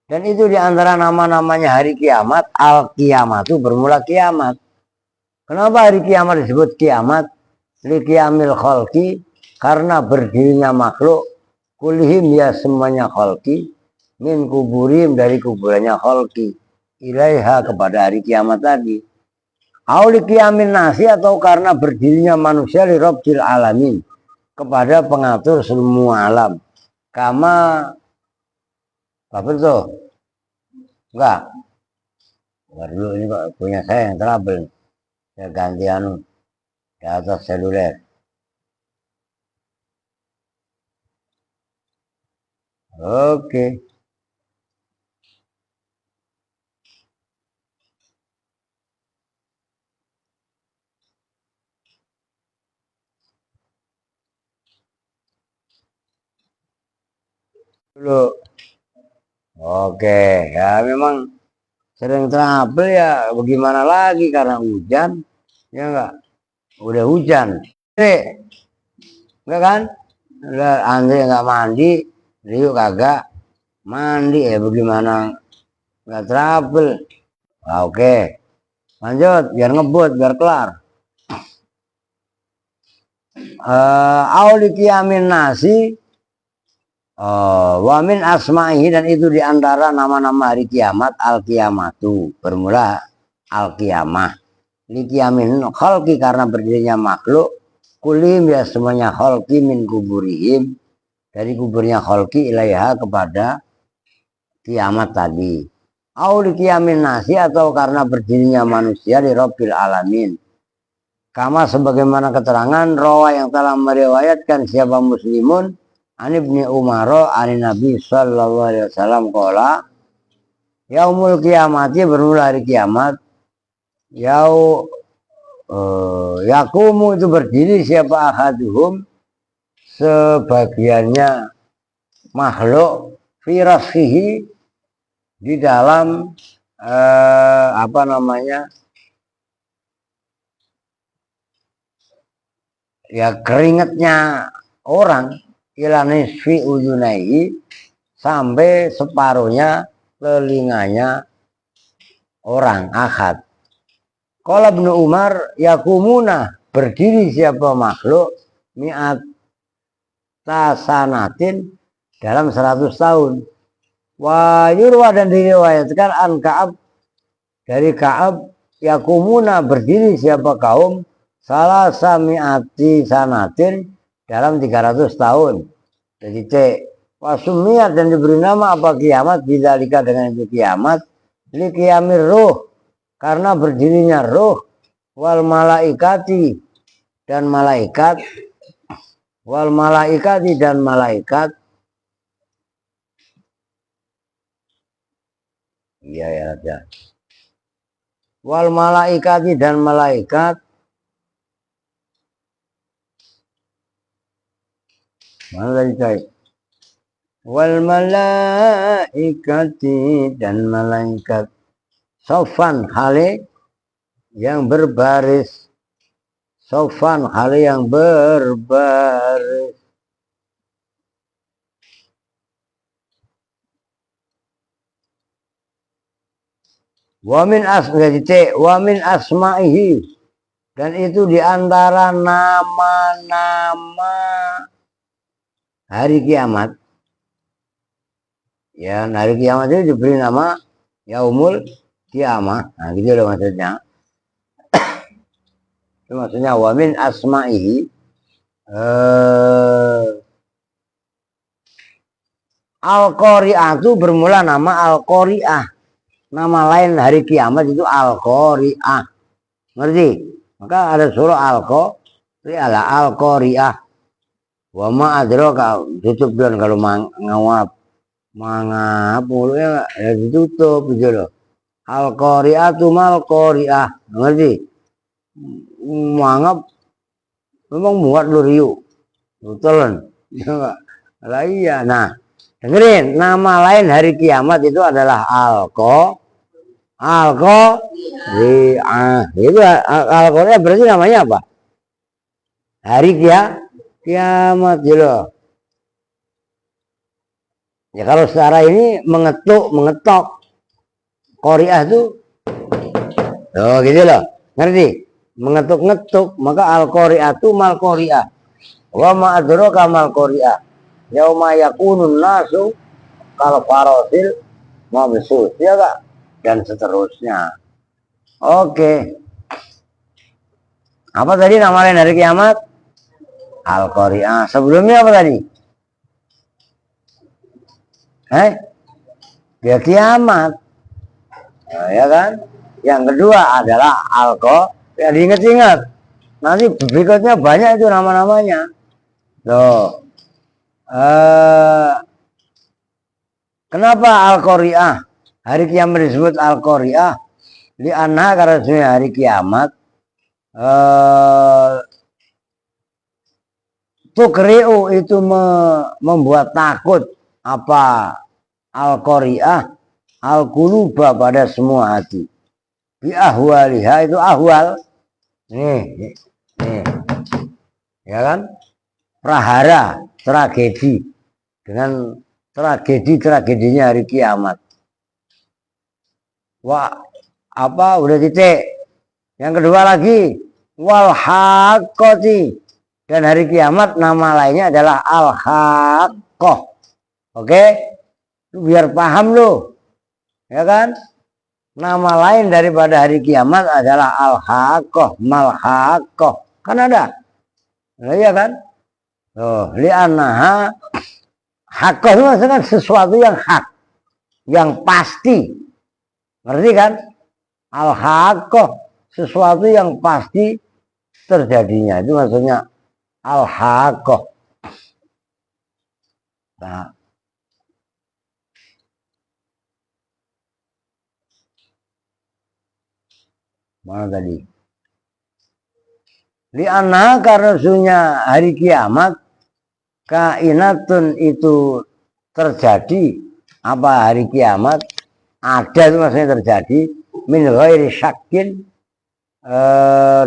dan itu diantara nama-namanya hari kiamat al kiamatu bermula kiamat. Kenapa hari kiamat disebut kiamat? Li kiamil khalqi karena berdirinya makhluk kulihim ya semuanya khalqi min kuburim dari kuburannya khalqi ilaiha kepada hari kiamat tadi. Auli kiamin nasi atau karena berdirinya manusia li rabbil alamin kepada pengatur semua alam. Kama apa tuh? Enggak. Dulu ini kok punya saya yang trouble. Saya ganti di atas seluler. Oke. Dulu. Oke, ya memang sering trouble ya bagaimana lagi karena hujan. Ya enggak? Udah hujan. Enggak kan? Udah Andre enggak mandi, Rio kagak mandi ya bagaimana enggak trouble. Oke. Lanjut biar ngebut biar kelar. Auli kiamin nasi wamin asma'ihi dan itu diantara nama-nama hari kiamat al kiamatu bermula al kiamah li kiamin khalqi karena berdirinya makhluk kulim ya semuanya khalqi min kuburihim dari kuburnya khalqi ilaiha kepada kiamat tadi. Auli kiamin nasi atau karena berdirinya manusia di rabbil alamin. Kama sebagaimana keterangan rawa yang telah meriwayatkan siapa muslimun Ani ibni Umar ani Nabi sallallahu alaihi wasallam qala yaumul kiamati bermula hari kiamat yakumu itu berdiri siapa ahaduhum sebagiannya makhluk firasihi di dalam keringatnya orang ilanisfi udunai sampai separuhnya telinganya orang ahad. Qala Ibnu Umar yakumuna berdiri siapa makhluk mi'at tasanatin dalam 100 tahun. Wa yurwa dan diriwayatkan an Ka'ab dari Ka'ab yakumuna berdiri siapa kaum salah sami'ati sanatin dalam 300 tahun. Jadi wasumiyat dan diberi nama apa kiamat bidzalika dengan itu kiamat li qiyamir ruh karena berdirinya ruh wal malaikati dan malaikat iya ya wal malaikati dan malaikat mana tadi coy? Wal malaikati dan malaikat sofan hale yang berbaris. Sofan hale yang berbaris. Wamin asma'ihi dan itu diantara nama-nama hari kiamat. Ya, hari kiamat itu diberi nama yaumul kiamah. Nah, gitu loh maksudnya. Itu maksudnya wamin asma'ihi Al-Qari'ah itu bermula nama Al-Qari'ah. Nama lain hari kiamat itu Al-Qari'ah. Ngerti? Maka ada surah Al-Qari'ah, Al-Qari'ah. Wa ma adraka tutup dan kalau mangap mulutnya ya ditutup gitu loh. Al-Qari'atu mal Qari'ah. Ngerti? Mangap memang muat lu riu. Betulan. Lah iya. Nah, dengerin, nama lain hari kiamat itu adalah Al-Qari'ah. Itu Al-Qari'ah berarti namanya apa? Hari kiamat gitu. Ya kalau secara ini mengetok. Qari'ah itu gitu loh. Ngerti? Mengetuk-ngetuk, maka Al-Qari'atu mal Qari'ah. Wa ma adraka mal Qari'ah. Yauma yakunun nasu kal farasil mabsus, ya Kak? Dan seterusnya. Oke. Apa tadi nama lain hari kiamat? Al-Qari'ah. Sebelumnya apa tadi? Ya kiamat. Nah, ya kan? Yang kedua adalah ya diingat-ingat. Nanti berikutnya banyak itu nama-namanya. Loh. Kenapa Al-Qari'ah? Hari kiamat disebut Al-Qari'ah. Li'anha karena hari kiamat tukri'u itu membuat takut apa Al-Qari'ah al-quluba pada semua hati. Bi ahwaliha itu ahwal. Nih. Ya kan? Prahara, tragedi. Dengan tragedinya hari kiamat. Wah, apa udah titik. Yang kedua lagi wal haqqati. Dan hari kiamat nama lainnya adalah al-haqqah. Oke? Biar paham lo. Ya kan? Nama lain daripada hari kiamat adalah al-haqqah, mal-haqqah. Kan ada? Nah, iya kan? Tuh, li'annaha haqqah itu maksudnya sesuatu yang hak, yang pasti. Ngerti kan? Al-haqqah, sesuatu yang pasti terjadinya. Itu maksudnya al-haqqah. Nah, mana tadi? Li'anna karena sunya hari kiamat kainatun itu terjadi. Apa hari kiamat? Ada itu maksudnya terjadi min ghairi syakin,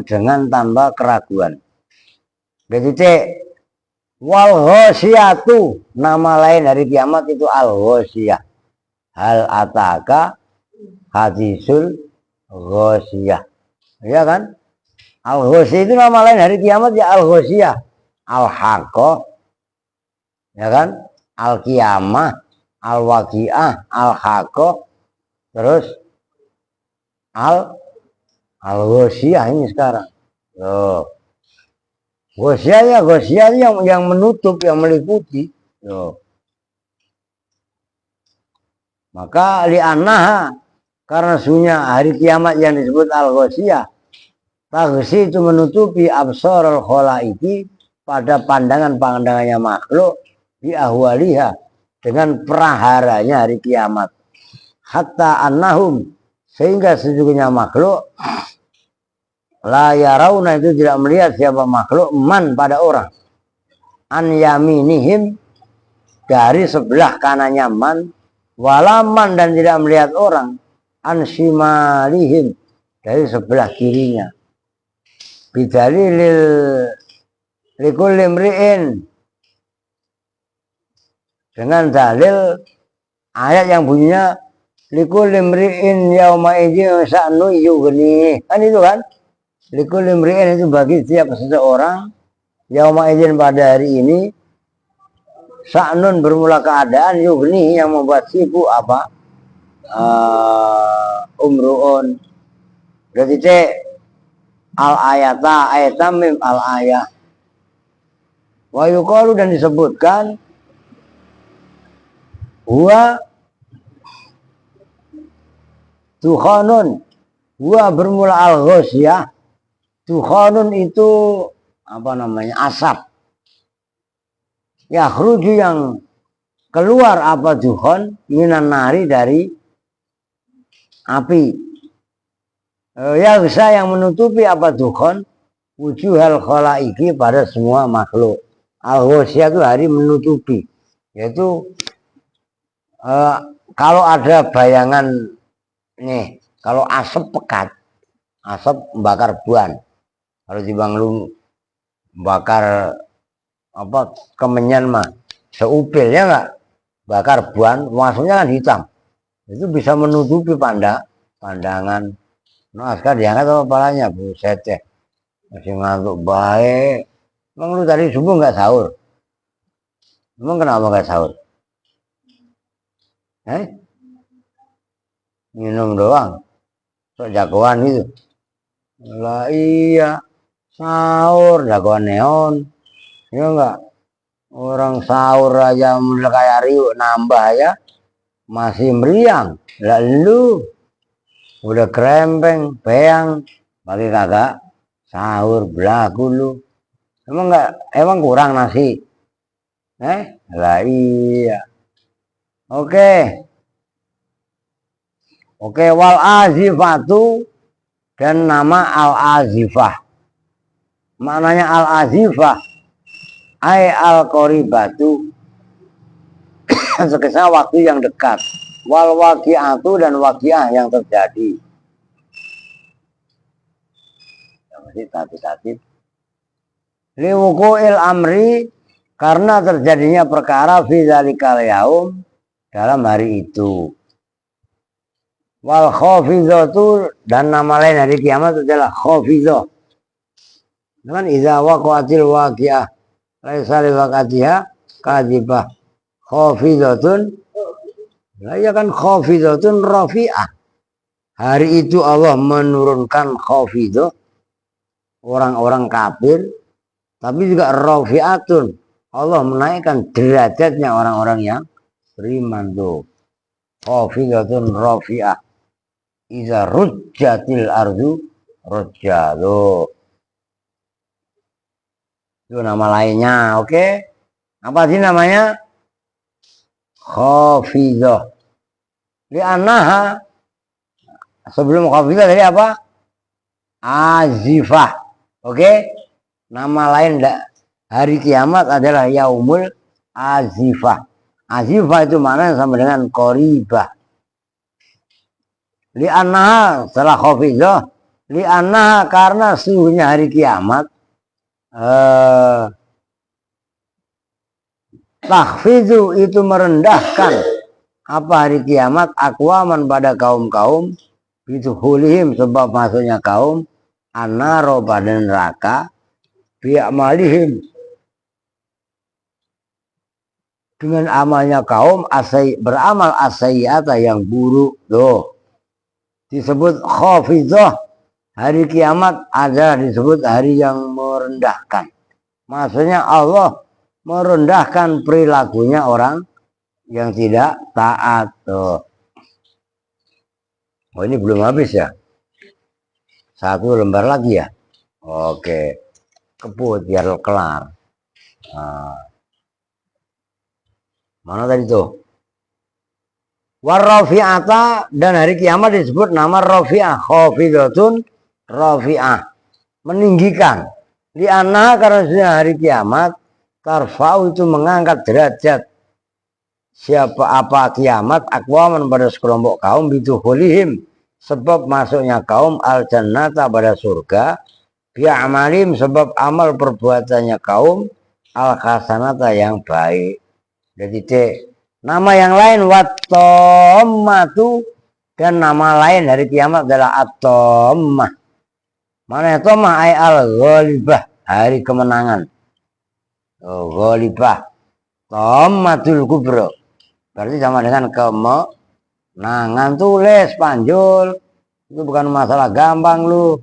dengan tanpa keraguan. Jadi wal ghasyiyatu, nama lain hari kiamat itu al ghasyiyah. Hal ataka hadisul ghasyiyah. Ya kan? Al-Ghasyiyah itu nama lain hari kiamat ya Al-Ghasyiyah. Al-Haqqah. Ya kan? Al-Qiyamah, Al-Waqi'ah, Al-Haqqah. Terus Al-Ghasyiyah ini sekarang. Loh. Ghasyiyah yang menutup, yang meliputi. Loh. Maka li'annaha karena sunya hari kiamat yang disebut Al-Ghasyiyah. Taghsi itu menutupi absarul khalaiki pada pandangannya makhluk di ahwaliha dengan praharanya hari kiamat. Hatta annahum sehingga sesungguhnya makhluk la yarawna itu tidak melihat siapa makhluk man pada orang an yaminihim dari sebelah kanannya man walaman dan tidak melihat orang an shimalihim dari sebelah kirinya. Bidalilil likulli imri'in dengan dalil ayat yang bunyinya likulli imri'in yauma idzin sa'nu yughni. Kan itu kan? Likulli imri'in itu bagi setiap seseorang yauma idzin pada hari ini sa'nun bermula keadaan yughni yang membuat sibuk apa? Umruun. Berarti al ayata ayatamim al ayah. Wa yuqalu dan disebutkan huwa dukhanun, huwa bermula al-ghasyah. Dukhanun itu apa namanya? Asap. Ya khruju yang keluar apa dukhan minan nari dari api. Ya bisa yang menutupi apa dukhan wujuhal khalaiki pada semua makhluk. Al-ghasyah itu hari menutupi. Yaitu kalau ada bayangan nih, kalau asap pekat, asap membakar ban. Kalau dibang lu bakar apa kemenyan mah seupil ya enggak, bakar ban maksudnya kan hitam, itu bisa menutupi pandangan. Nah sekarang diangkat apa kepalanya, buset ya, masih ngantuk baik. Emang lu tadi subuh nggak sahur? Emang kenapa nggak sahur? Minum doang, sok jagoan itu. Lah iya, sahur jagoan neon, ya enggak? Orang sahur aja mulai kayak riuk nambah ya, masih meriang. Lalu udah krempeng, peang, bagi kagak sahur belagu lu. Emang kurang nasi? Lah iya. Oke. Wal azifatu dan nama al azifah. Maknanya al azifah ai al qoribatu sekesana waktu yang dekat, wal waqi'atu dan waqi'ah yang terjadi. Masih liwuqu'il amri karena terjadinya perkara fi dzalikal yaum dalam hari itu. Wal khafizatu dan nama lain hari kiamat adalah khafizah. Dengan idza waqa'atil waqi'ah laisa liwaqatiha kadhibah khafizatun. Nah ya kan khafizatun rafi'ah. Hari itu Allah menurunkan khafizah orang-orang kafir, tapi juga rafi'atun. Allah menaikkan derajatnya orang-orang yang beriman tuh. Khafizatun rafi'ah. Iza rujjatil ardu rujjalo. Itu nama lainnya, oke? Apa sih namanya? Khafizah. Li'annaha, sebelum khafizah tadi apa? Azifah. Oke? Nama lain hari kiamat adalah yaumul azifah. Azifah itu maknanya sama dengan qoribah. Li'annaha setelah khafizah, li'annaha karena sesungguhnya hari kiamat takhfizu itu merendahkan apa hari kiamat aqwaman pada kaum-kaum bituhulihim sebab masuknya kaum annaro pada neraka bi'amalihim dengan amalnya kaum beramal asayyata yang buruk loh. Disebut khafizah hari kiamat ada disebut hari yang merendahkan. Maksudnya Allah merendahkan perilakunya orang yang tidak taat. Oh ini belum habis ya? Satu lembar lagi ya? Oke. Kebut biar kelar. Nah. Mana tadi tuh? Warrafi'ata dan hari kiamat disebut nama rafi'ah. Khafizatun rafi'ah. Meninggikan. Li'anna karena sudah hari kiamat tarfa'u itu mengangkat derajat siapa apa kiamat aqwaman pada sekelompok kaum bituhulihim sebab masuknya kaum al jannata pada surga bi'amalim sebab amal perbuatannya kaum al hasanata yang baik. Jadi nama yang lain wat-tammatu dan nama lain hari kiamat adalah at-tammah. Mana tammah ay al-ghalibah hari kemenangan. Oh, ghalibah. Tammatul kubra. Berarti sama dengan kemenangan. Tulis panjul. Itu bukan masalah gampang lu.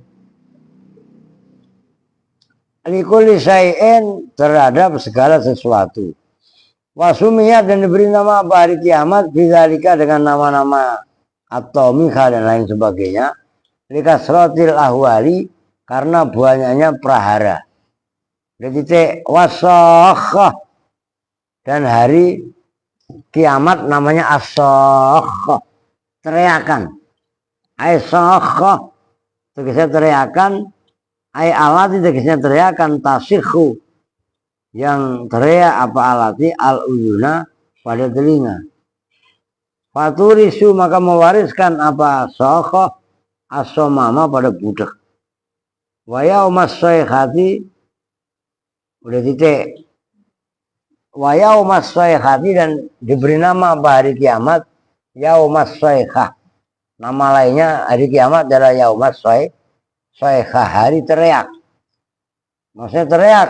Likulli syai'in terhadap segala sesuatu. Wasumiyat dan diberi nama apa hari kiamat bidzalika dengan nama-nama atomika dan lain sebagainya. Likasratil ahwali karena banyaknya prahara. Jadi wasakhah dan hari kiamat namanya as-sakhah, teriakan. Ai-sakhah tegasnya teriakan, ai alati tegasnya teriakan, tasikhu yang teriak apa alati al-uyuna pada telinga. Faturisu maka mewariskan apa sakhah as-somama pada budak. Wa yaumas sayhati udah titik. Wa yaumas sayhati dan diberi nama apa hari kiamat yaumas sayhah. Nama lainnya hari kiamat adalah yaumas sayhah, hari teriak. Maksudnya teriak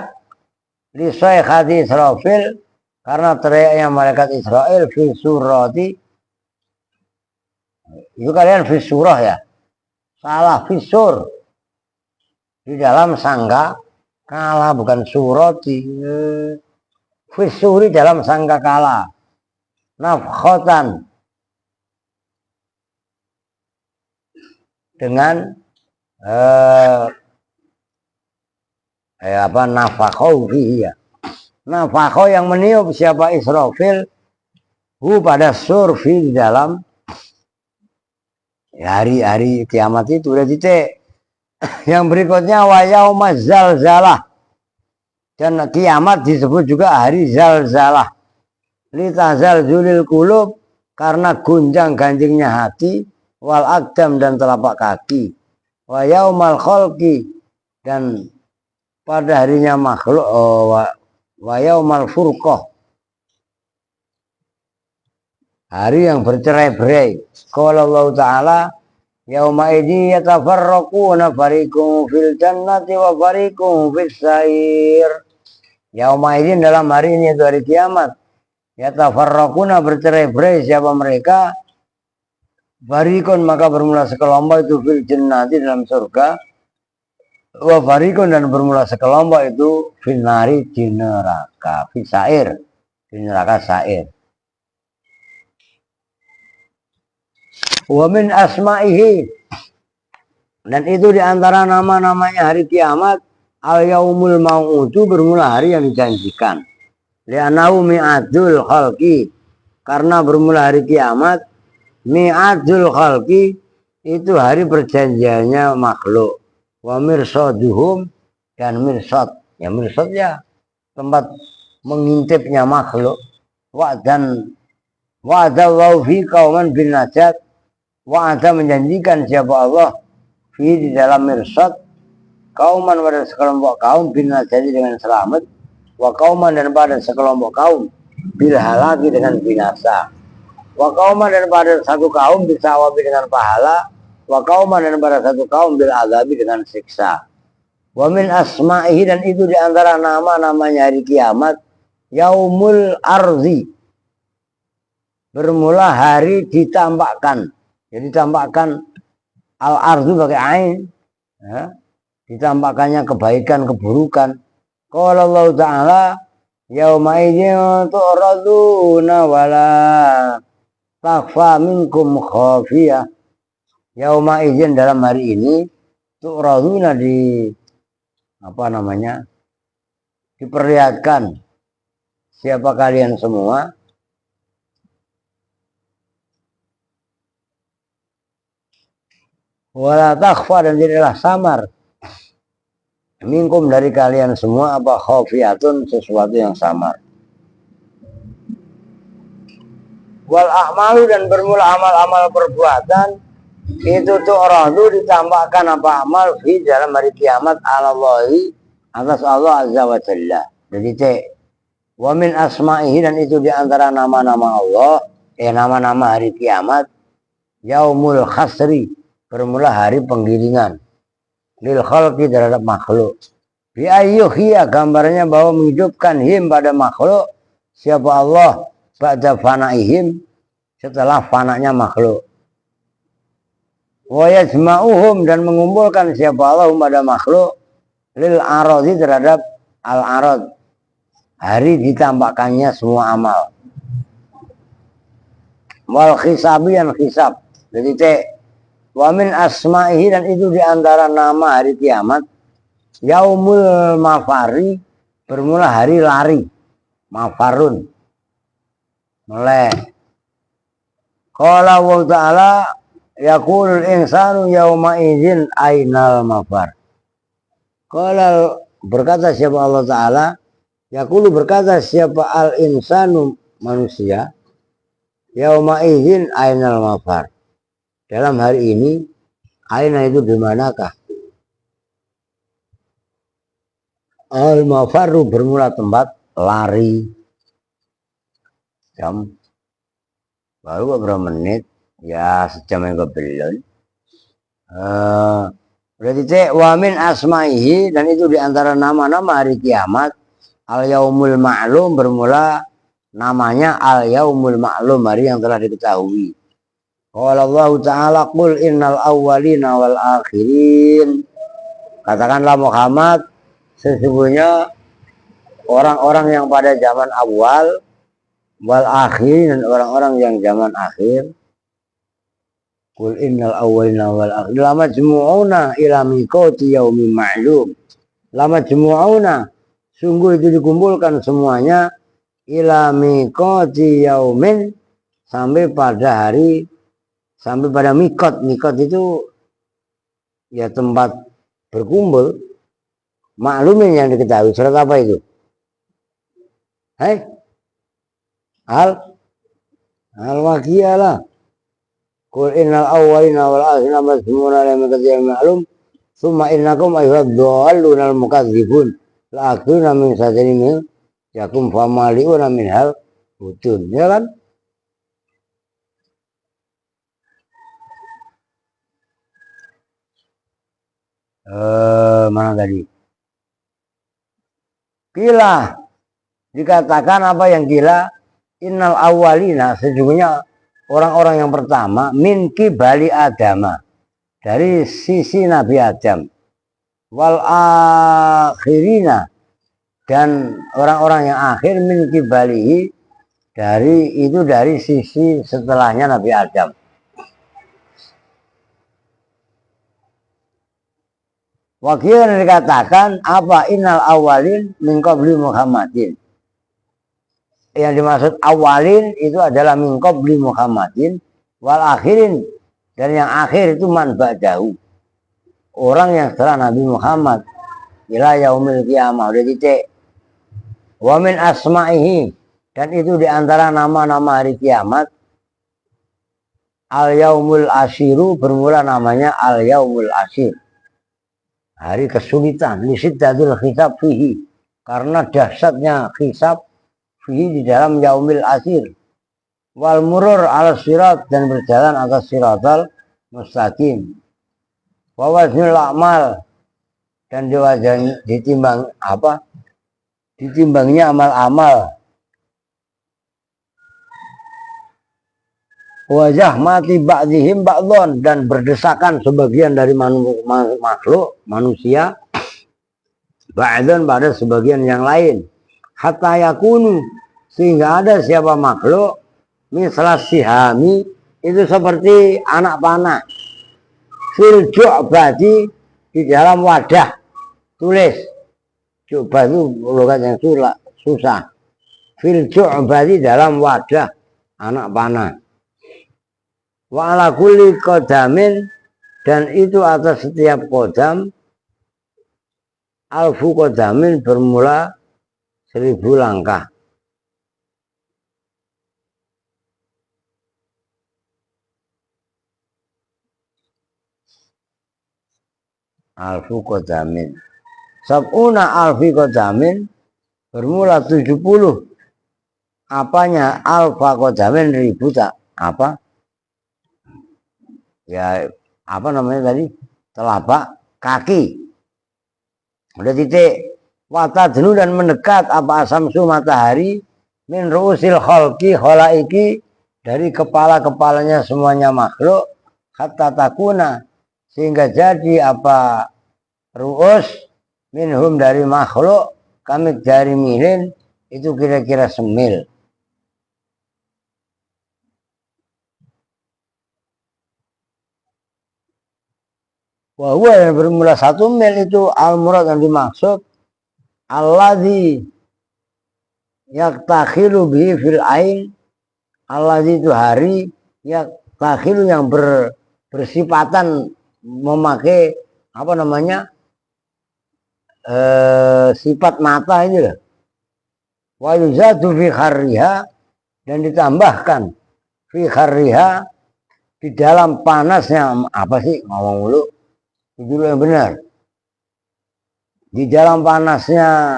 li sayhati Israfil karena teriaknya malaikat Israel fi surati. Itu kalian fi surah ya. Salah fi sur. Di dalam sangka kala bukan surati. Fi suri dalam sangka kala. Nafkhatan dengan nafakau ya. Nafakau yang meniup siapa Israfil pada surfi di dalam hari-hari kiamat itu. Udah titik. Yang berikutnya wa yaumaz zalzalah. Dan kiamat disebut juga hari zalzalah. Litazal zulil kulub karena gunjang ganjingnya hati wal aqdam dan telapak kaki. Wa yaumal khalqi dan pada harinya makhluk wa yaumal furqah hari yang bercerai-berai. Qala Allah Ta'ala yauma idzi yatafarraquna fariqun fil jannati wa fariqun fis sa'ir. Yauma idzi dalam hari ini itu hari kiamat. Yatafarraquna bercerai-berai siapa mereka? Fariqun maka bermula sekelompok itu fil jannati dalam surga. Wa fariqun dan bermula sekelompok itu fil nari di neraka, fil sa'ir di neraka sa'ir. Wa min asma'ihi dan itu diantara nama-namanya hari kiamat al yaumul mau'udu bermula hari yang dijanjikan. Li'annahu mi'adul khalqi karena bermula hari kiamat mi'adul khalqi itu hari perjanjiannya makhluk. Wa mirsaduhum dan mirsad. Ya mirsad ya tempat mengintipnya makhluk. Wa'adallahu fi qauman bin najat. Wa'ada menjanjikan siapa Allah fi di dalam mirsad kauman pada sekelompok kaum bin najat dengan selamat. Wa qauman dan pada sekelompok kaum bil halaki dengan binasa. Wa qauman dan pada satu kaum bisa awabi dengan pahala. Wa qauman dan pada satu kaum bil azabi dengan siksa. Wa min asma'ihi dan itu diantara nama-namanya hari kiamat yaumul arzi bermula hari ditampakkan. Jadi ditampakkan al arzu pakai ain ya. Ditampakkannya kebaikan keburukan. Qala Allah Ta'ala yauma idzin tu'raduna wala takfa minkum khafiyah. Yauma izin dalam hari ini tu'raduna diperlihatkan siapa kalian semua wala takhfa dan tidaklah samar minkum dari kalian semua apa khafiyatun sesuatu yang samar. Wal a'malu dan bermula amal-amal perbuatan itu tuh orang itu ditambahkan apa amal di dalam hari kiamat alallahi atas Allah azza wa jalla. Jadi wa min asma'ihi dan itu diantara nama-nama Allah nama-nama hari kiamat yaumul khasri bermula hari penggiringan lil khalqi terhadap makhluk. Bi ayyuhiya gambarnya bahwa menghidupkan him pada makhluk siapa Allah ba'da fanaihim setelah fananya makhluk. Wa yajma'uhum dan mengumpulkan siapa Allah pada makhluk lil arodi terhadap al arod, hari ditampakkannya semua amal. Wal khisabi yang hisab, jadi wa min asma'ihi, dan itu diantara nama hari kiamat, yaumul mafari, bermula hari lari, mafarun, meleh. Qala wa ta'ala yaqulul insanu yauma idzin ainal mafar. Qala, berkata siapa Allah Ta'ala, yaqulu, berkata siapa al insanu, manusia, yauma idzin ainal mafar, dalam hari ini, aina itu di manakah? Al mafaru, bermula tempat, lari. Jam baru beberapa menit, ya sejam yang kebelon. Berarti wa min asma'ihi, dan itu diantara nama-nama hari kiamat, al yaumul ma'lum, bermula namanya al yaumul ma'lum, hari yang telah diketahui. Qala Allah Ta'ala qul innal awwalina wal akhirin, katakanlah Muhammad, sesungguhnya orang-orang yang pada zaman awal, wal akhirin, dan orang-orang yang zaman akhir. Qul innal awwalina wal akhirin lama jumu'una ila miqati yaumin ma'lum. Lama jumu'una, sungguh itu dikumpulkan semuanya, ila miqati yaumin, sampai pada hari, sampai pada mikot. Mikot itu ya tempat berkumpul, maklumin yang diketahui. Surat apa itu? Hai, Al-Waqiah lah. Qul innal awwalina wal akhirina majmu'una ila miqati yaumin ma'lum tsumma innakum ayyuhad dhalluna al mukadzibun la'akuluna min sajrin yakum famali'una min hal butun. Ya kan? Mana tadi? Gila, dikatakan apa yang gila? Innal awwalina, sesungguhnya orang-orang yang pertama, min kibali Adama, dari sisi Nabi Adam, wal akhirina, dan orang-orang yang akhir, min kibalihi, dari sisi setelahnya Nabi Adam. Wakil dikatakan apa? Innal awalin min qabli Muhammadin. Yang dimaksud awalin itu adalah min qabli Muhammadin, wal akhirin, dan yang akhir itu man ba'dahu, orang yang setelah Nabi Muhammad, ila yaumil qiyamah. Udah titik. Wa min asma'ihi, dan itu diantara nama-nama hari kiamat, al yaumul asyiru, bermula namanya al yaumul asyir, hari kesulitan, lisiddatul hisab fihi, karena dahsyatnya hisab fihi, di dalam yaumil asyir. Wal murur ala sirat, dan berjalan atas siratal mustaqim. Wa waznul a'mal, dan ditimbang apa? Ditimbangnya amal-amal. Wajah mati ba'dihim ba'dhon, dan berdesakan sebagian dari makhluk manusia, ba'dhon, pada sebagian yang lain. Hatta yakunu, sehingga ada siapa makhluk, misal sihami, itu seperti anak panah, fil ju'bati, di dalam wadah tulis. Ju'bah itu logat yang susah. Fil ju'bati, dalam wadah anak panah. Wa ala kulli qadamin, dan itu atas setiap qadam, alfu qadamin, bermula 1000 langkah. Alfu qadamin, sab'una alfi qadamin, bermula 70 apanya? Alfa qadamin, 1000 tak apa? Ya, apa namanya tadi? Telapak kaki. Udah titik. Wata denu, dan mendekat apa? Asamsu, matahari, min ru'usil khalqi khalaiki, dari kepala-kepalanya semuanya makhluk, hatta takuna, sehingga jadi apa? Ru'us, minhum dari makhluk kami dari milin itu kira-kira semil. Wahwa yang bermula 1 mil itu al-murad yang dimaksud alladzi yaktakhilu bihi fil ain, alladzi itu hari yaktakhilu yang bersifatan memakai apa namanya sifat mata itu loh. Wa yuzadu fi kharriha dan ditambahkan fi kharriha di dalam panasnya apa sih ngomong dulu itu yang benar di dalam panasnya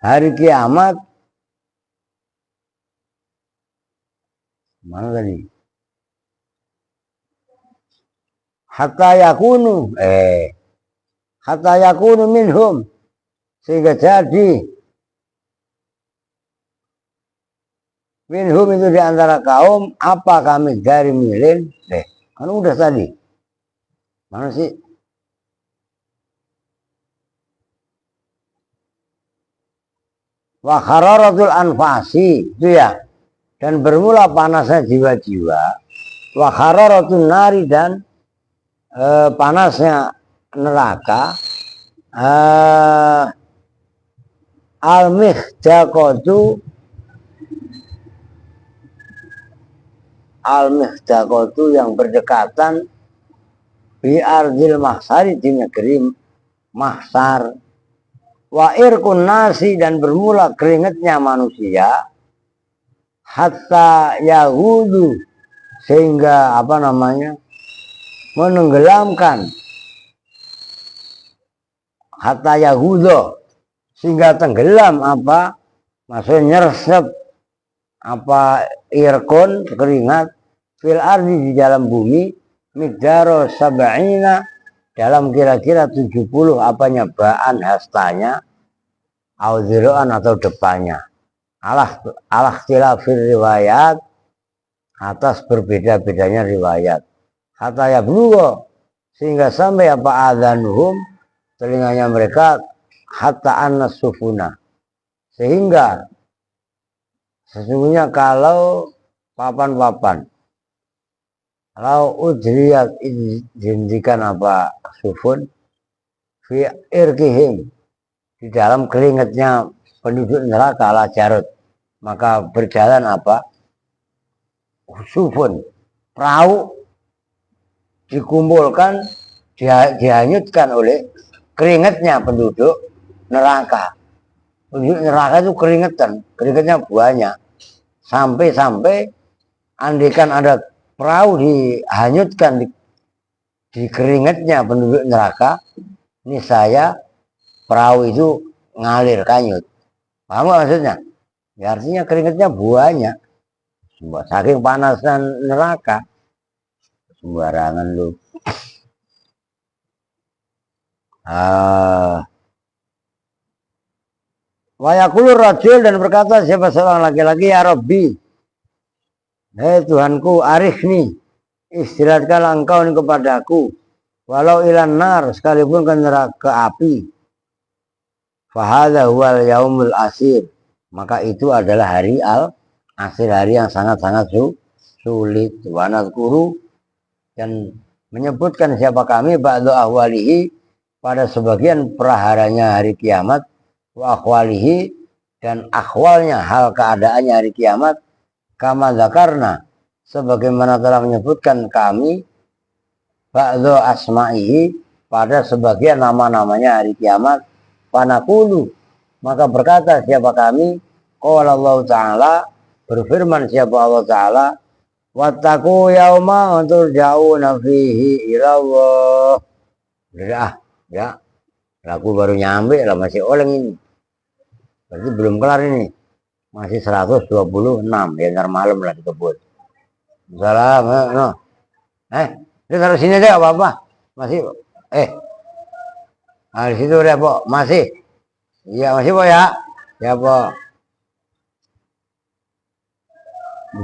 hari kiamat mana tadi hatta yakunu minhum sehingga jadi minhum itu diantara kaum apa kami dari milin kan udah tadi mana sih wa khararatul anfasi itu ya dan bermula panasnya jiwa-jiwa wa khararatul nari dan panasnya neraka al-mihdaqatu yang berdekatan bi ardil mahsari di negeri mahsar wa irkun nasi dan bermula keringatnya manusia hatta yahudu sehingga apa namanya menenggelamkan hatta yahudo sehingga tenggelam apa maksudnya nyersep apa irkun keringat fil ardi di dalam bumi miqdaro sab'ina dalam kira-kira 70 apanya baan hastanya auziroan atau depannya alah khilafir riwayat atas berbeda-bedanya riwayat hatta ya blugo sehingga sampai apa adzanuhum telinganya mereka hatta annas sufuna sehingga sesungguhnya kalau papan-papan kalau udriyat dihentikan apa sufun fi irkihim di dalam keringatnya penduduk neraka ala jarut maka berjalan apa sufun perahu dikumpulkan dihanyutkan oleh keringatnya penduduk neraka. Penduduk neraka itu keringatnya banyak sampai andikan ada perahu dihanyutkan di keringatnya penduduk neraka ini saya perahu itu ngalir kanyut paham gak maksudnya ya artinya keringatnya banyak saking panasnya neraka sembarangan lu wayakulu rajul dan berkata siapa seorang laki-laki ya Rabbi hei Tuhanku arifni istirahatkanlah engkau ini kepadaku walau ilan nar sekalipun ke neraka api fahadha huwal yaumul asir maka itu adalah hari al-asir hari yang sangat-sangat sulit wanat guru dan menyebutkan siapa kami ba'du ahwalihi pada sebagian praharanya hari kiamat wa akhwalihi dan akhwalnya hal keadaannya hari kiamat kama zakarna sebagaimana telah menyebutkan kami ba'du asma'ihi pada sebagian nama-namanya hari kiamat panaqulu maka berkata siapa kami qala Allah taala berfirman siapa Allah taala wattaqu yauma turja'una fihi ila Allah ya aku baru nyampe lah masih oleng ini berarti belum kelar ini masih 126 ya ntar malam lah dikebut salam no. Ini taruh sini deh apa masih di situ deh Pok masih iya masih Pok ya Pok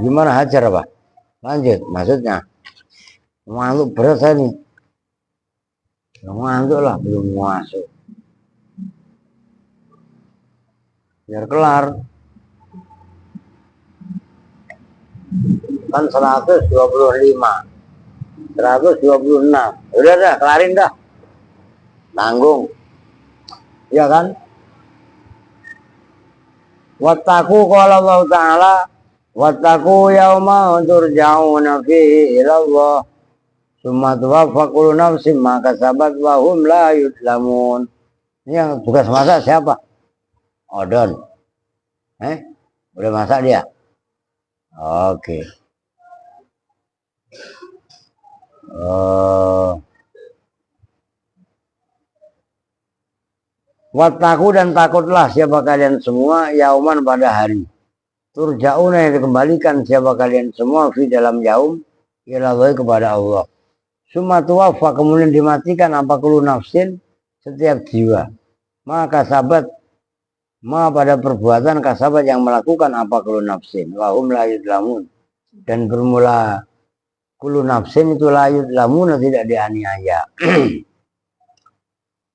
gimana hajar apa lanjut maksudnya ngantuk berat saya nih ngantuk lah belum masuk biar kelar. Kan 125, 126. Udah dah, kelarin dah. Tanggung. Ya kan? Wattaku qala Allah Ta'ala, wattaku yauma turja'una fihi ila Allah. Summa tuwaffa kullu nafsin ma kasabat wa hum la yudlamun. Ini yang tugas masak siapa? Odon. Udah masak dia? Oke. Wattaku dan takutlah siapa kalian semua yauman pada hari. Turja'una yang dikembalikan siapa kalian semua di dalam yaum ilallahi kepada Allah. Summa tuwaffa kemudian dimatikan apa kullu nafsin setiap jiwa. Maka sahabat pada perbuatan kasabat yang melakukan apa kullu nafsin wahum la yudlamun, dan bermula kullu nafsin itu la yudlamun, tidak dianiaya.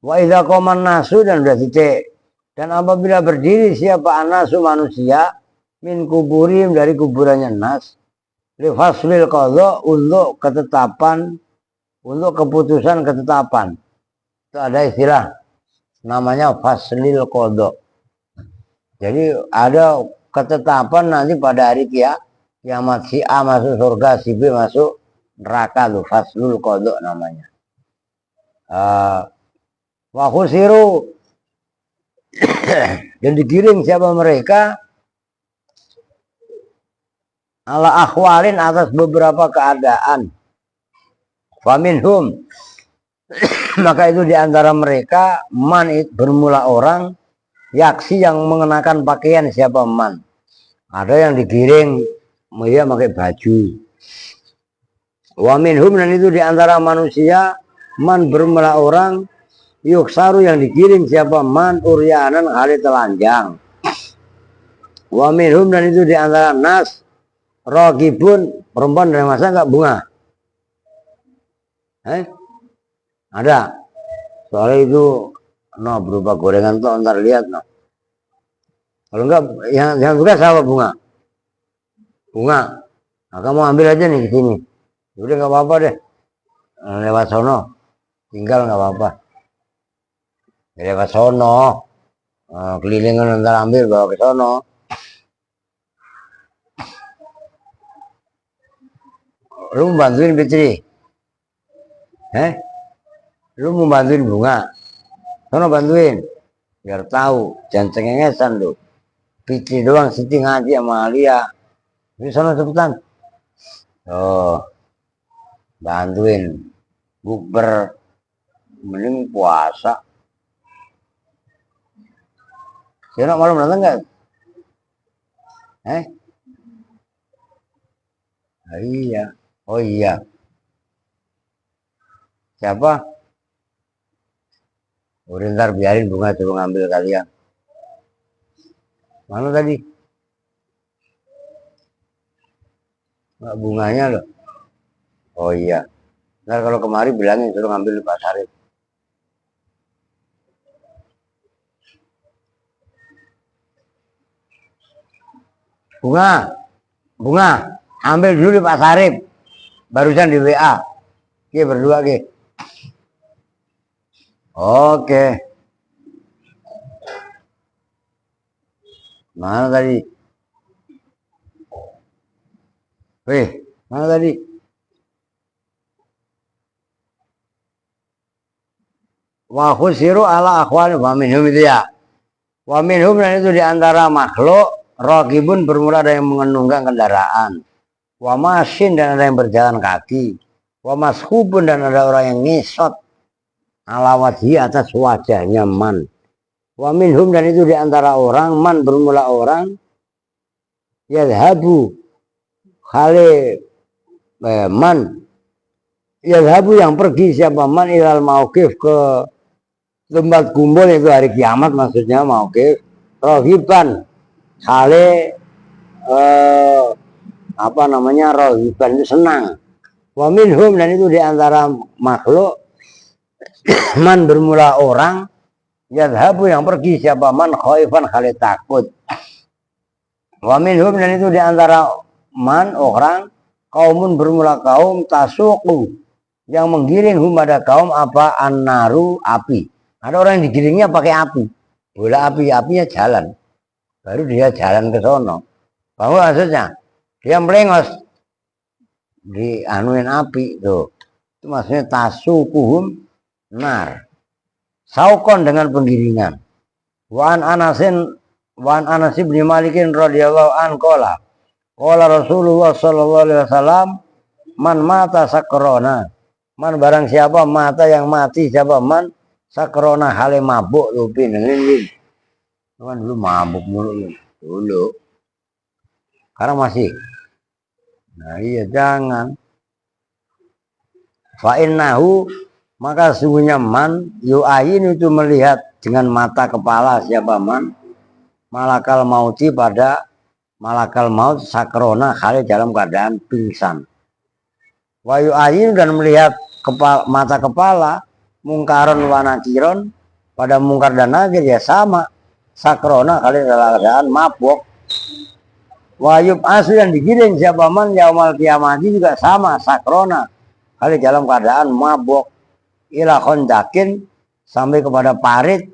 Wa idza qaman nasu, dan sudah titik, dan apabila berdiri siapa anasu manusia min kuburim dari kuburannya nas li faslil qadha, untuk ketetapan, untuk keputusan ketetapan. Itu ada istilah namanya faslil qadha. Jadi ada ketetapan nanti pada hari kiamat, si A masuk surga, si B masuk neraka, tuh faslul qadha namanya. Wa khusiru dan digiring siapa mereka ala akhwalin, atas beberapa keadaan. Faminhum maka itu diantara mereka man, bermula orang yaksi yang mengenakan pakaian siapa man. Ada yang digiring dia pakai baju. Wa minhum, dan itu diantara manusia man, bermula orang yuksaru yang digiring siapa man uryanan hari telanjang. Wa minhum, dan itu diantara nas ragibun, perempuan dari masa enggak bunga. Ada. Soalnya itu berupa gorengan tuh, ntar lihat Kalau enggak yang suka sama bunga. Nah, kamu ambil aja nih di sini. Udah nggak apa-apa deh. Lewat sono. Tinggal nggak apa-apa. Lewat sono. Kelilingan ntar ambil bawa ke sono. Lu mau bantuin Fitri? Lu mau bantuin bunga? Sono bantuin. Biar tahu, jangan cengengesan lu. Fitri doang siti ngaji sama Alia. Di sono cepetan. Bantuin. Bukber. Mending puasa. Siapa malam datang nggak? Iya. Oh iya. Siapa? Udah ntar biarin bunga coba ngambil kalian. Mana tadi? Nggak, bunganya loh. Oh iya. Ntar kalau kemari bilangin suruh ngambil di Pak Sarip. Bunga, ambil dulu di Pak Sarip. Barusan di WA. Oke, berdua ke. Oke. Mana tadi? Mana tadi? Wa khusiru ala akhwani wa minhum, itu ya. Wa minhum, dan itu diantara makhluk raqibun, bermula ada yang menunggang kendaraan. Wa masin, dan ada yang berjalan kaki. Wa maskubun, dan ada orang yang ngisot ala wajhi, atas wajahnya man. Wa minhum, dan itu diantara orang man, bermula orang yadhabu khali man, yadhabu yang pergi siapa man ilal mauqif, ke tempat kumpul, itu hari kiamat maksudnya mauqif, rohiban khali rohiban itu senang. Wa minhum, dan itu diantara makhluk man, bermula orang Yadhabu yang pergi siapa man khaifan kali takut. Wa minhum dan itu diantara man orang kaumun bermula kaum tasuku yang menggiring hum pada kaum apa annaru api. Ada orang yang digiringnya pakai api. Bola api, apinya jalan. Baru dia jalan ke sono. Bahwa maksudnya dia melengos di anuin api tuh. Itu maksudnya tasukuhum nar. Saukon dengan penggiringan. Wan Anas bin Malikin radhiyallahu an qala Rasulullah sallallahu alaihi wasallam man mata sakrona. Man barang siapa mata yang mati siapa man sakrona hale mabuk lupi dengerin. Kan dulu mabuk mulu dulu. Sekarang masih. Nah iya jangan. Fa innahu maka sungguhnya man yu'ayin itu melihat dengan mata kepala siapa man malakal mauti pada malakal maut sakrona kali dalam keadaan pingsan. Wa yu'ayin dan melihat mata kepala mungkaron wa nakiron pada mungkar dan nakir ya sama sakrona kali dalam keadaan mabuk. Wa yub'asu yang digiring siapa man yaumal kiamati juga sama sakrona kali dalam keadaan mabuk. Ila khondakin sampai kepada parit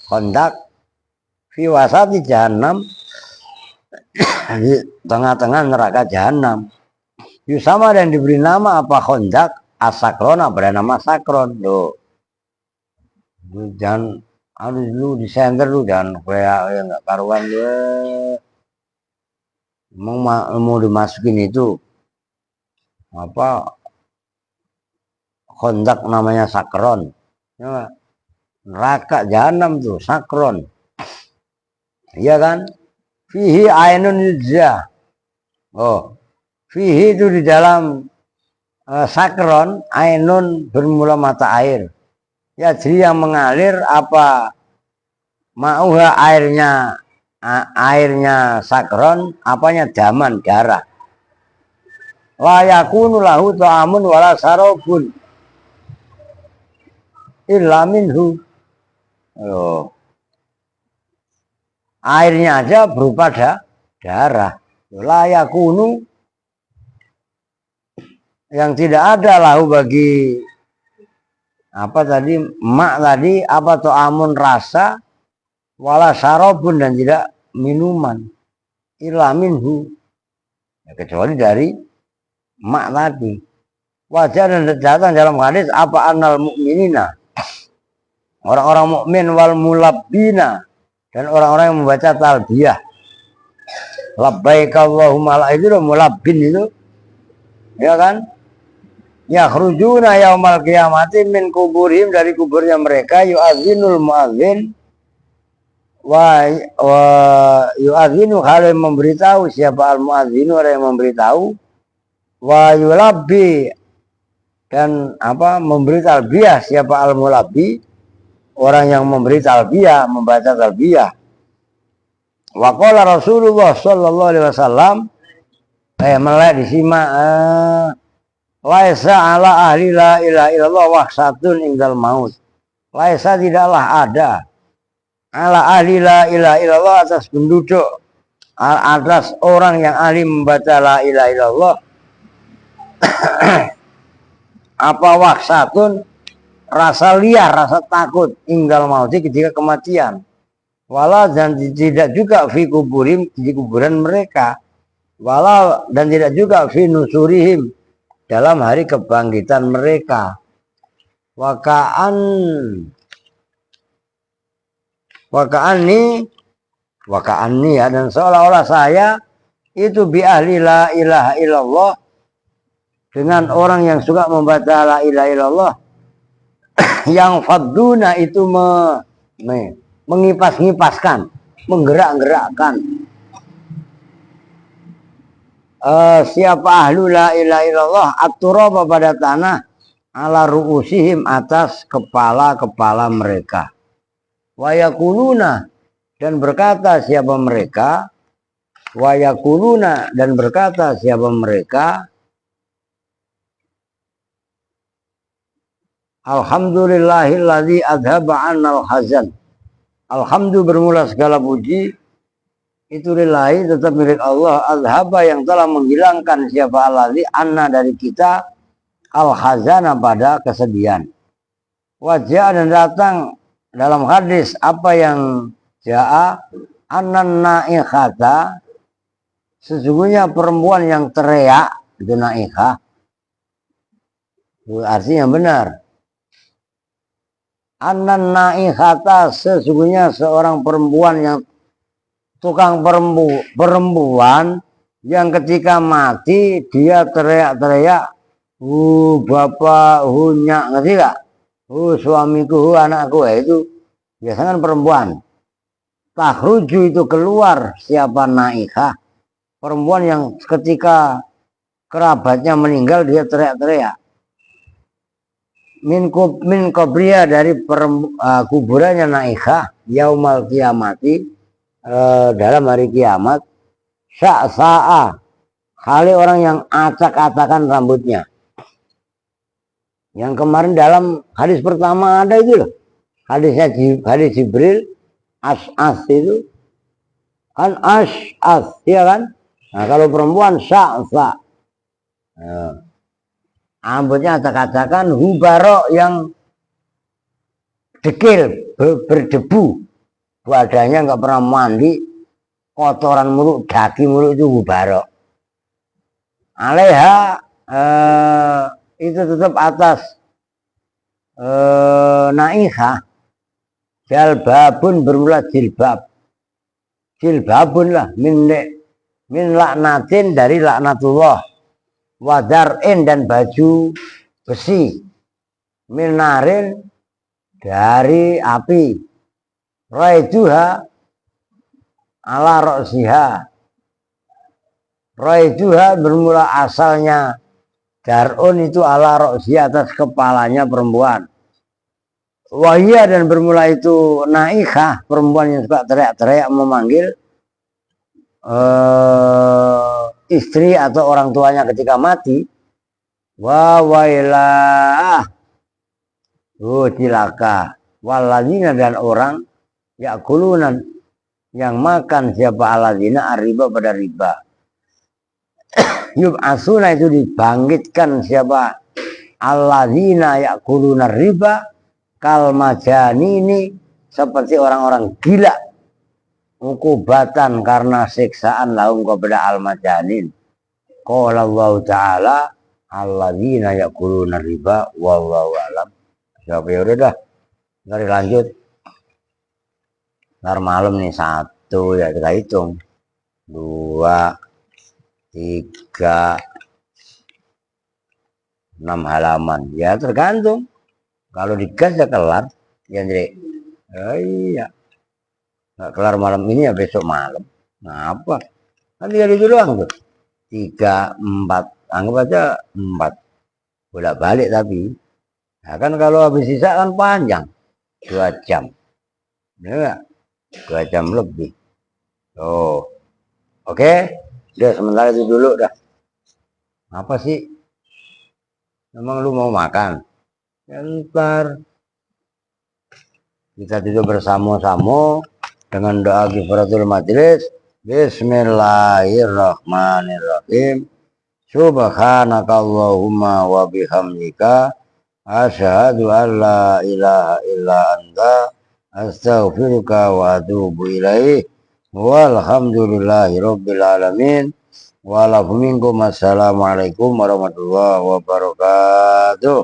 khondak fi wasati jahanam di tengah-tengah neraka jahanam. Yusama dan diberi nama apa khondak asakrona bernama sakron. Loh jangan harus lu di center lu jangan kayak nggak karuan dia mau dimasukin itu apa kondak namanya sakron. Neraka jahanam tuh sakron. Iya kan? Fihi ainun yujza. Oh. Fihi itu di dalam sakron ainun bermula mata air. Ya jadi yang mengalir apa mauha airnya sakron apanya daman darah. La yakunu lahu ta'amun wala sarabun illa minhu. Oh. Airnya aja berupa darah. La yakunu yang tidak ada lahu bagi apa tadi mak tadi apa ta'amun rasa wala sarabun dan tidak minuman illa minhu ya, kecuali dari mak tadi. Wajar dan datang dalam hadis apa anal mukminina orang-orang mukmin wal mulabbina dan orang-orang yang membaca talbiyah labbaik Allahumma la itu mulabbin itu ya kan ya khurujuna yaumal qiyamati min kuburihim dari kuburnya mereka yu'adzinul mu'adzin wa yu'adzinu hal yang memberitahu siapa al mu'adzinu orang yang memberitahu wa yulabbi dan apa memberi talbiyah siapa al mulabbi orang yang memberi talbiyah membaca talbiyah. Wa qala Rasulullah sallallahu alaihi wasallam melek disimak laisa ala ahli la ilaha illallah wahsatun indal maut. Laisa tidaklah ada ala ahli la ilaha illallah atas penduduk atas orang yang ahli membaca la ilaha illallah apa wahsatun rasa liar, rasa takut inggal mauti ketika kematian. Walau dan tidak juga fi kuburim di kuburan mereka. Walau dan tidak juga fi nusurihim dalam hari kebangkitan mereka. Wakaan ni ya dan seolah-olah saya itu bi ahli la ilaha illallah dengan orang yang suka membaca la ilaha illallah yang faduna itu mengipas-ngipaskan, menggerak-gerakkan siapa ahlu la ilaha illallah at-turaba pada tanah ala ru'usihim atas kepala-kepala mereka. Wa yaquluna dan berkata siapa mereka wa yaquluna dan berkata siapa mereka alhamdulillahilladzi adhaba 'annal hazan. Alhamdulillah bermula segala puji itu lillahi tetap milik Allah al-haba yang telah menghilangkan siapa alladzi anna dari kita al-khazana pada kesedihan. Wajah dan datang dalam hadis apa yang ja'a anan na'ikhata sesungguhnya perempuan yang teriak itu na'ikhah itu artinya benar. Anan na'ikhata sesungguhnya seorang perempuan yang tukang perempuan yang ketika mati dia teriak-teriak bapak nyak ngerti gak? Suamiku, anakku, itu biasanya kan perempuan. Takhruju itu keluar siapa naikah? Perempuan yang ketika kerabatnya meninggal dia teriak-teriak. Min kobriya dari kuburannya naikah yaumal kiamati dalam hari kiamat sa'sa'a kali orang yang acak-acakan rambutnya. Yang kemarin dalam hadis pertama ada itu loh. Hadis Jibril as itu kan as ya kan. Nah kalau perempuan sa. Rambutnya acak-acakan hubaro yang dekil berdebu. Badannya nggak pernah mandi, kotoran mulu, daging mulu itu hubaro. Alaiha itu tetap atas naikah jalbabun bermula jilbabun lah min laknatin dari laknatullah wadar'in dan baju besi min narin dari api raiduha ala roksiha raiduha bermula asalnya darun itu ala roksi atas kepalanya perempuan. Wahia dan bermula itu naikah perempuan yang suka teriak-teriak memanggil istri atau orang tuanya ketika mati. Wawailah cilaka waladina dan orang yakuluna yang makan siapa aladina arriba pada riba. Yub'asuna itu dibangkitkan siapa alladzina ya'kuluna riba kal majanini seperti orang-orang gila ukubatan karena siksaan lahum kepada al majanin. Qala Allah taala alladzina ya'kuluna riba wallahu alam. Siapa ya udah dah. Mari lanjut. Ntar malam nih 1 ya kita hitung. 2 3 6 halaman ya tergantung kalau digas ya kelar ya Andre. Iya nggak kelar malam ini ya besok malam. Nah apa kan tinggal itu doang tuh 3 4 anggap aja 4 bolak balik tapi nah, kan kalau habis sisa kan panjang 2 jam ya 2 jam lebih. Oke. Udah sementara itu dulu dah. Apa sih? Memang lu mau makan? Ya, ntar kita duduk bersama-sama dengan doa kifaratul majelis. Bismillahirrahmanirrahim. Subhanakallahumma wa bihamdika asyhadu an la ilaha illa anta astaghfiruka wa atubu ilaih. Walhamdulillahi rabbil alamin. Assalamualaikum warahmatullahi wabarakatuh.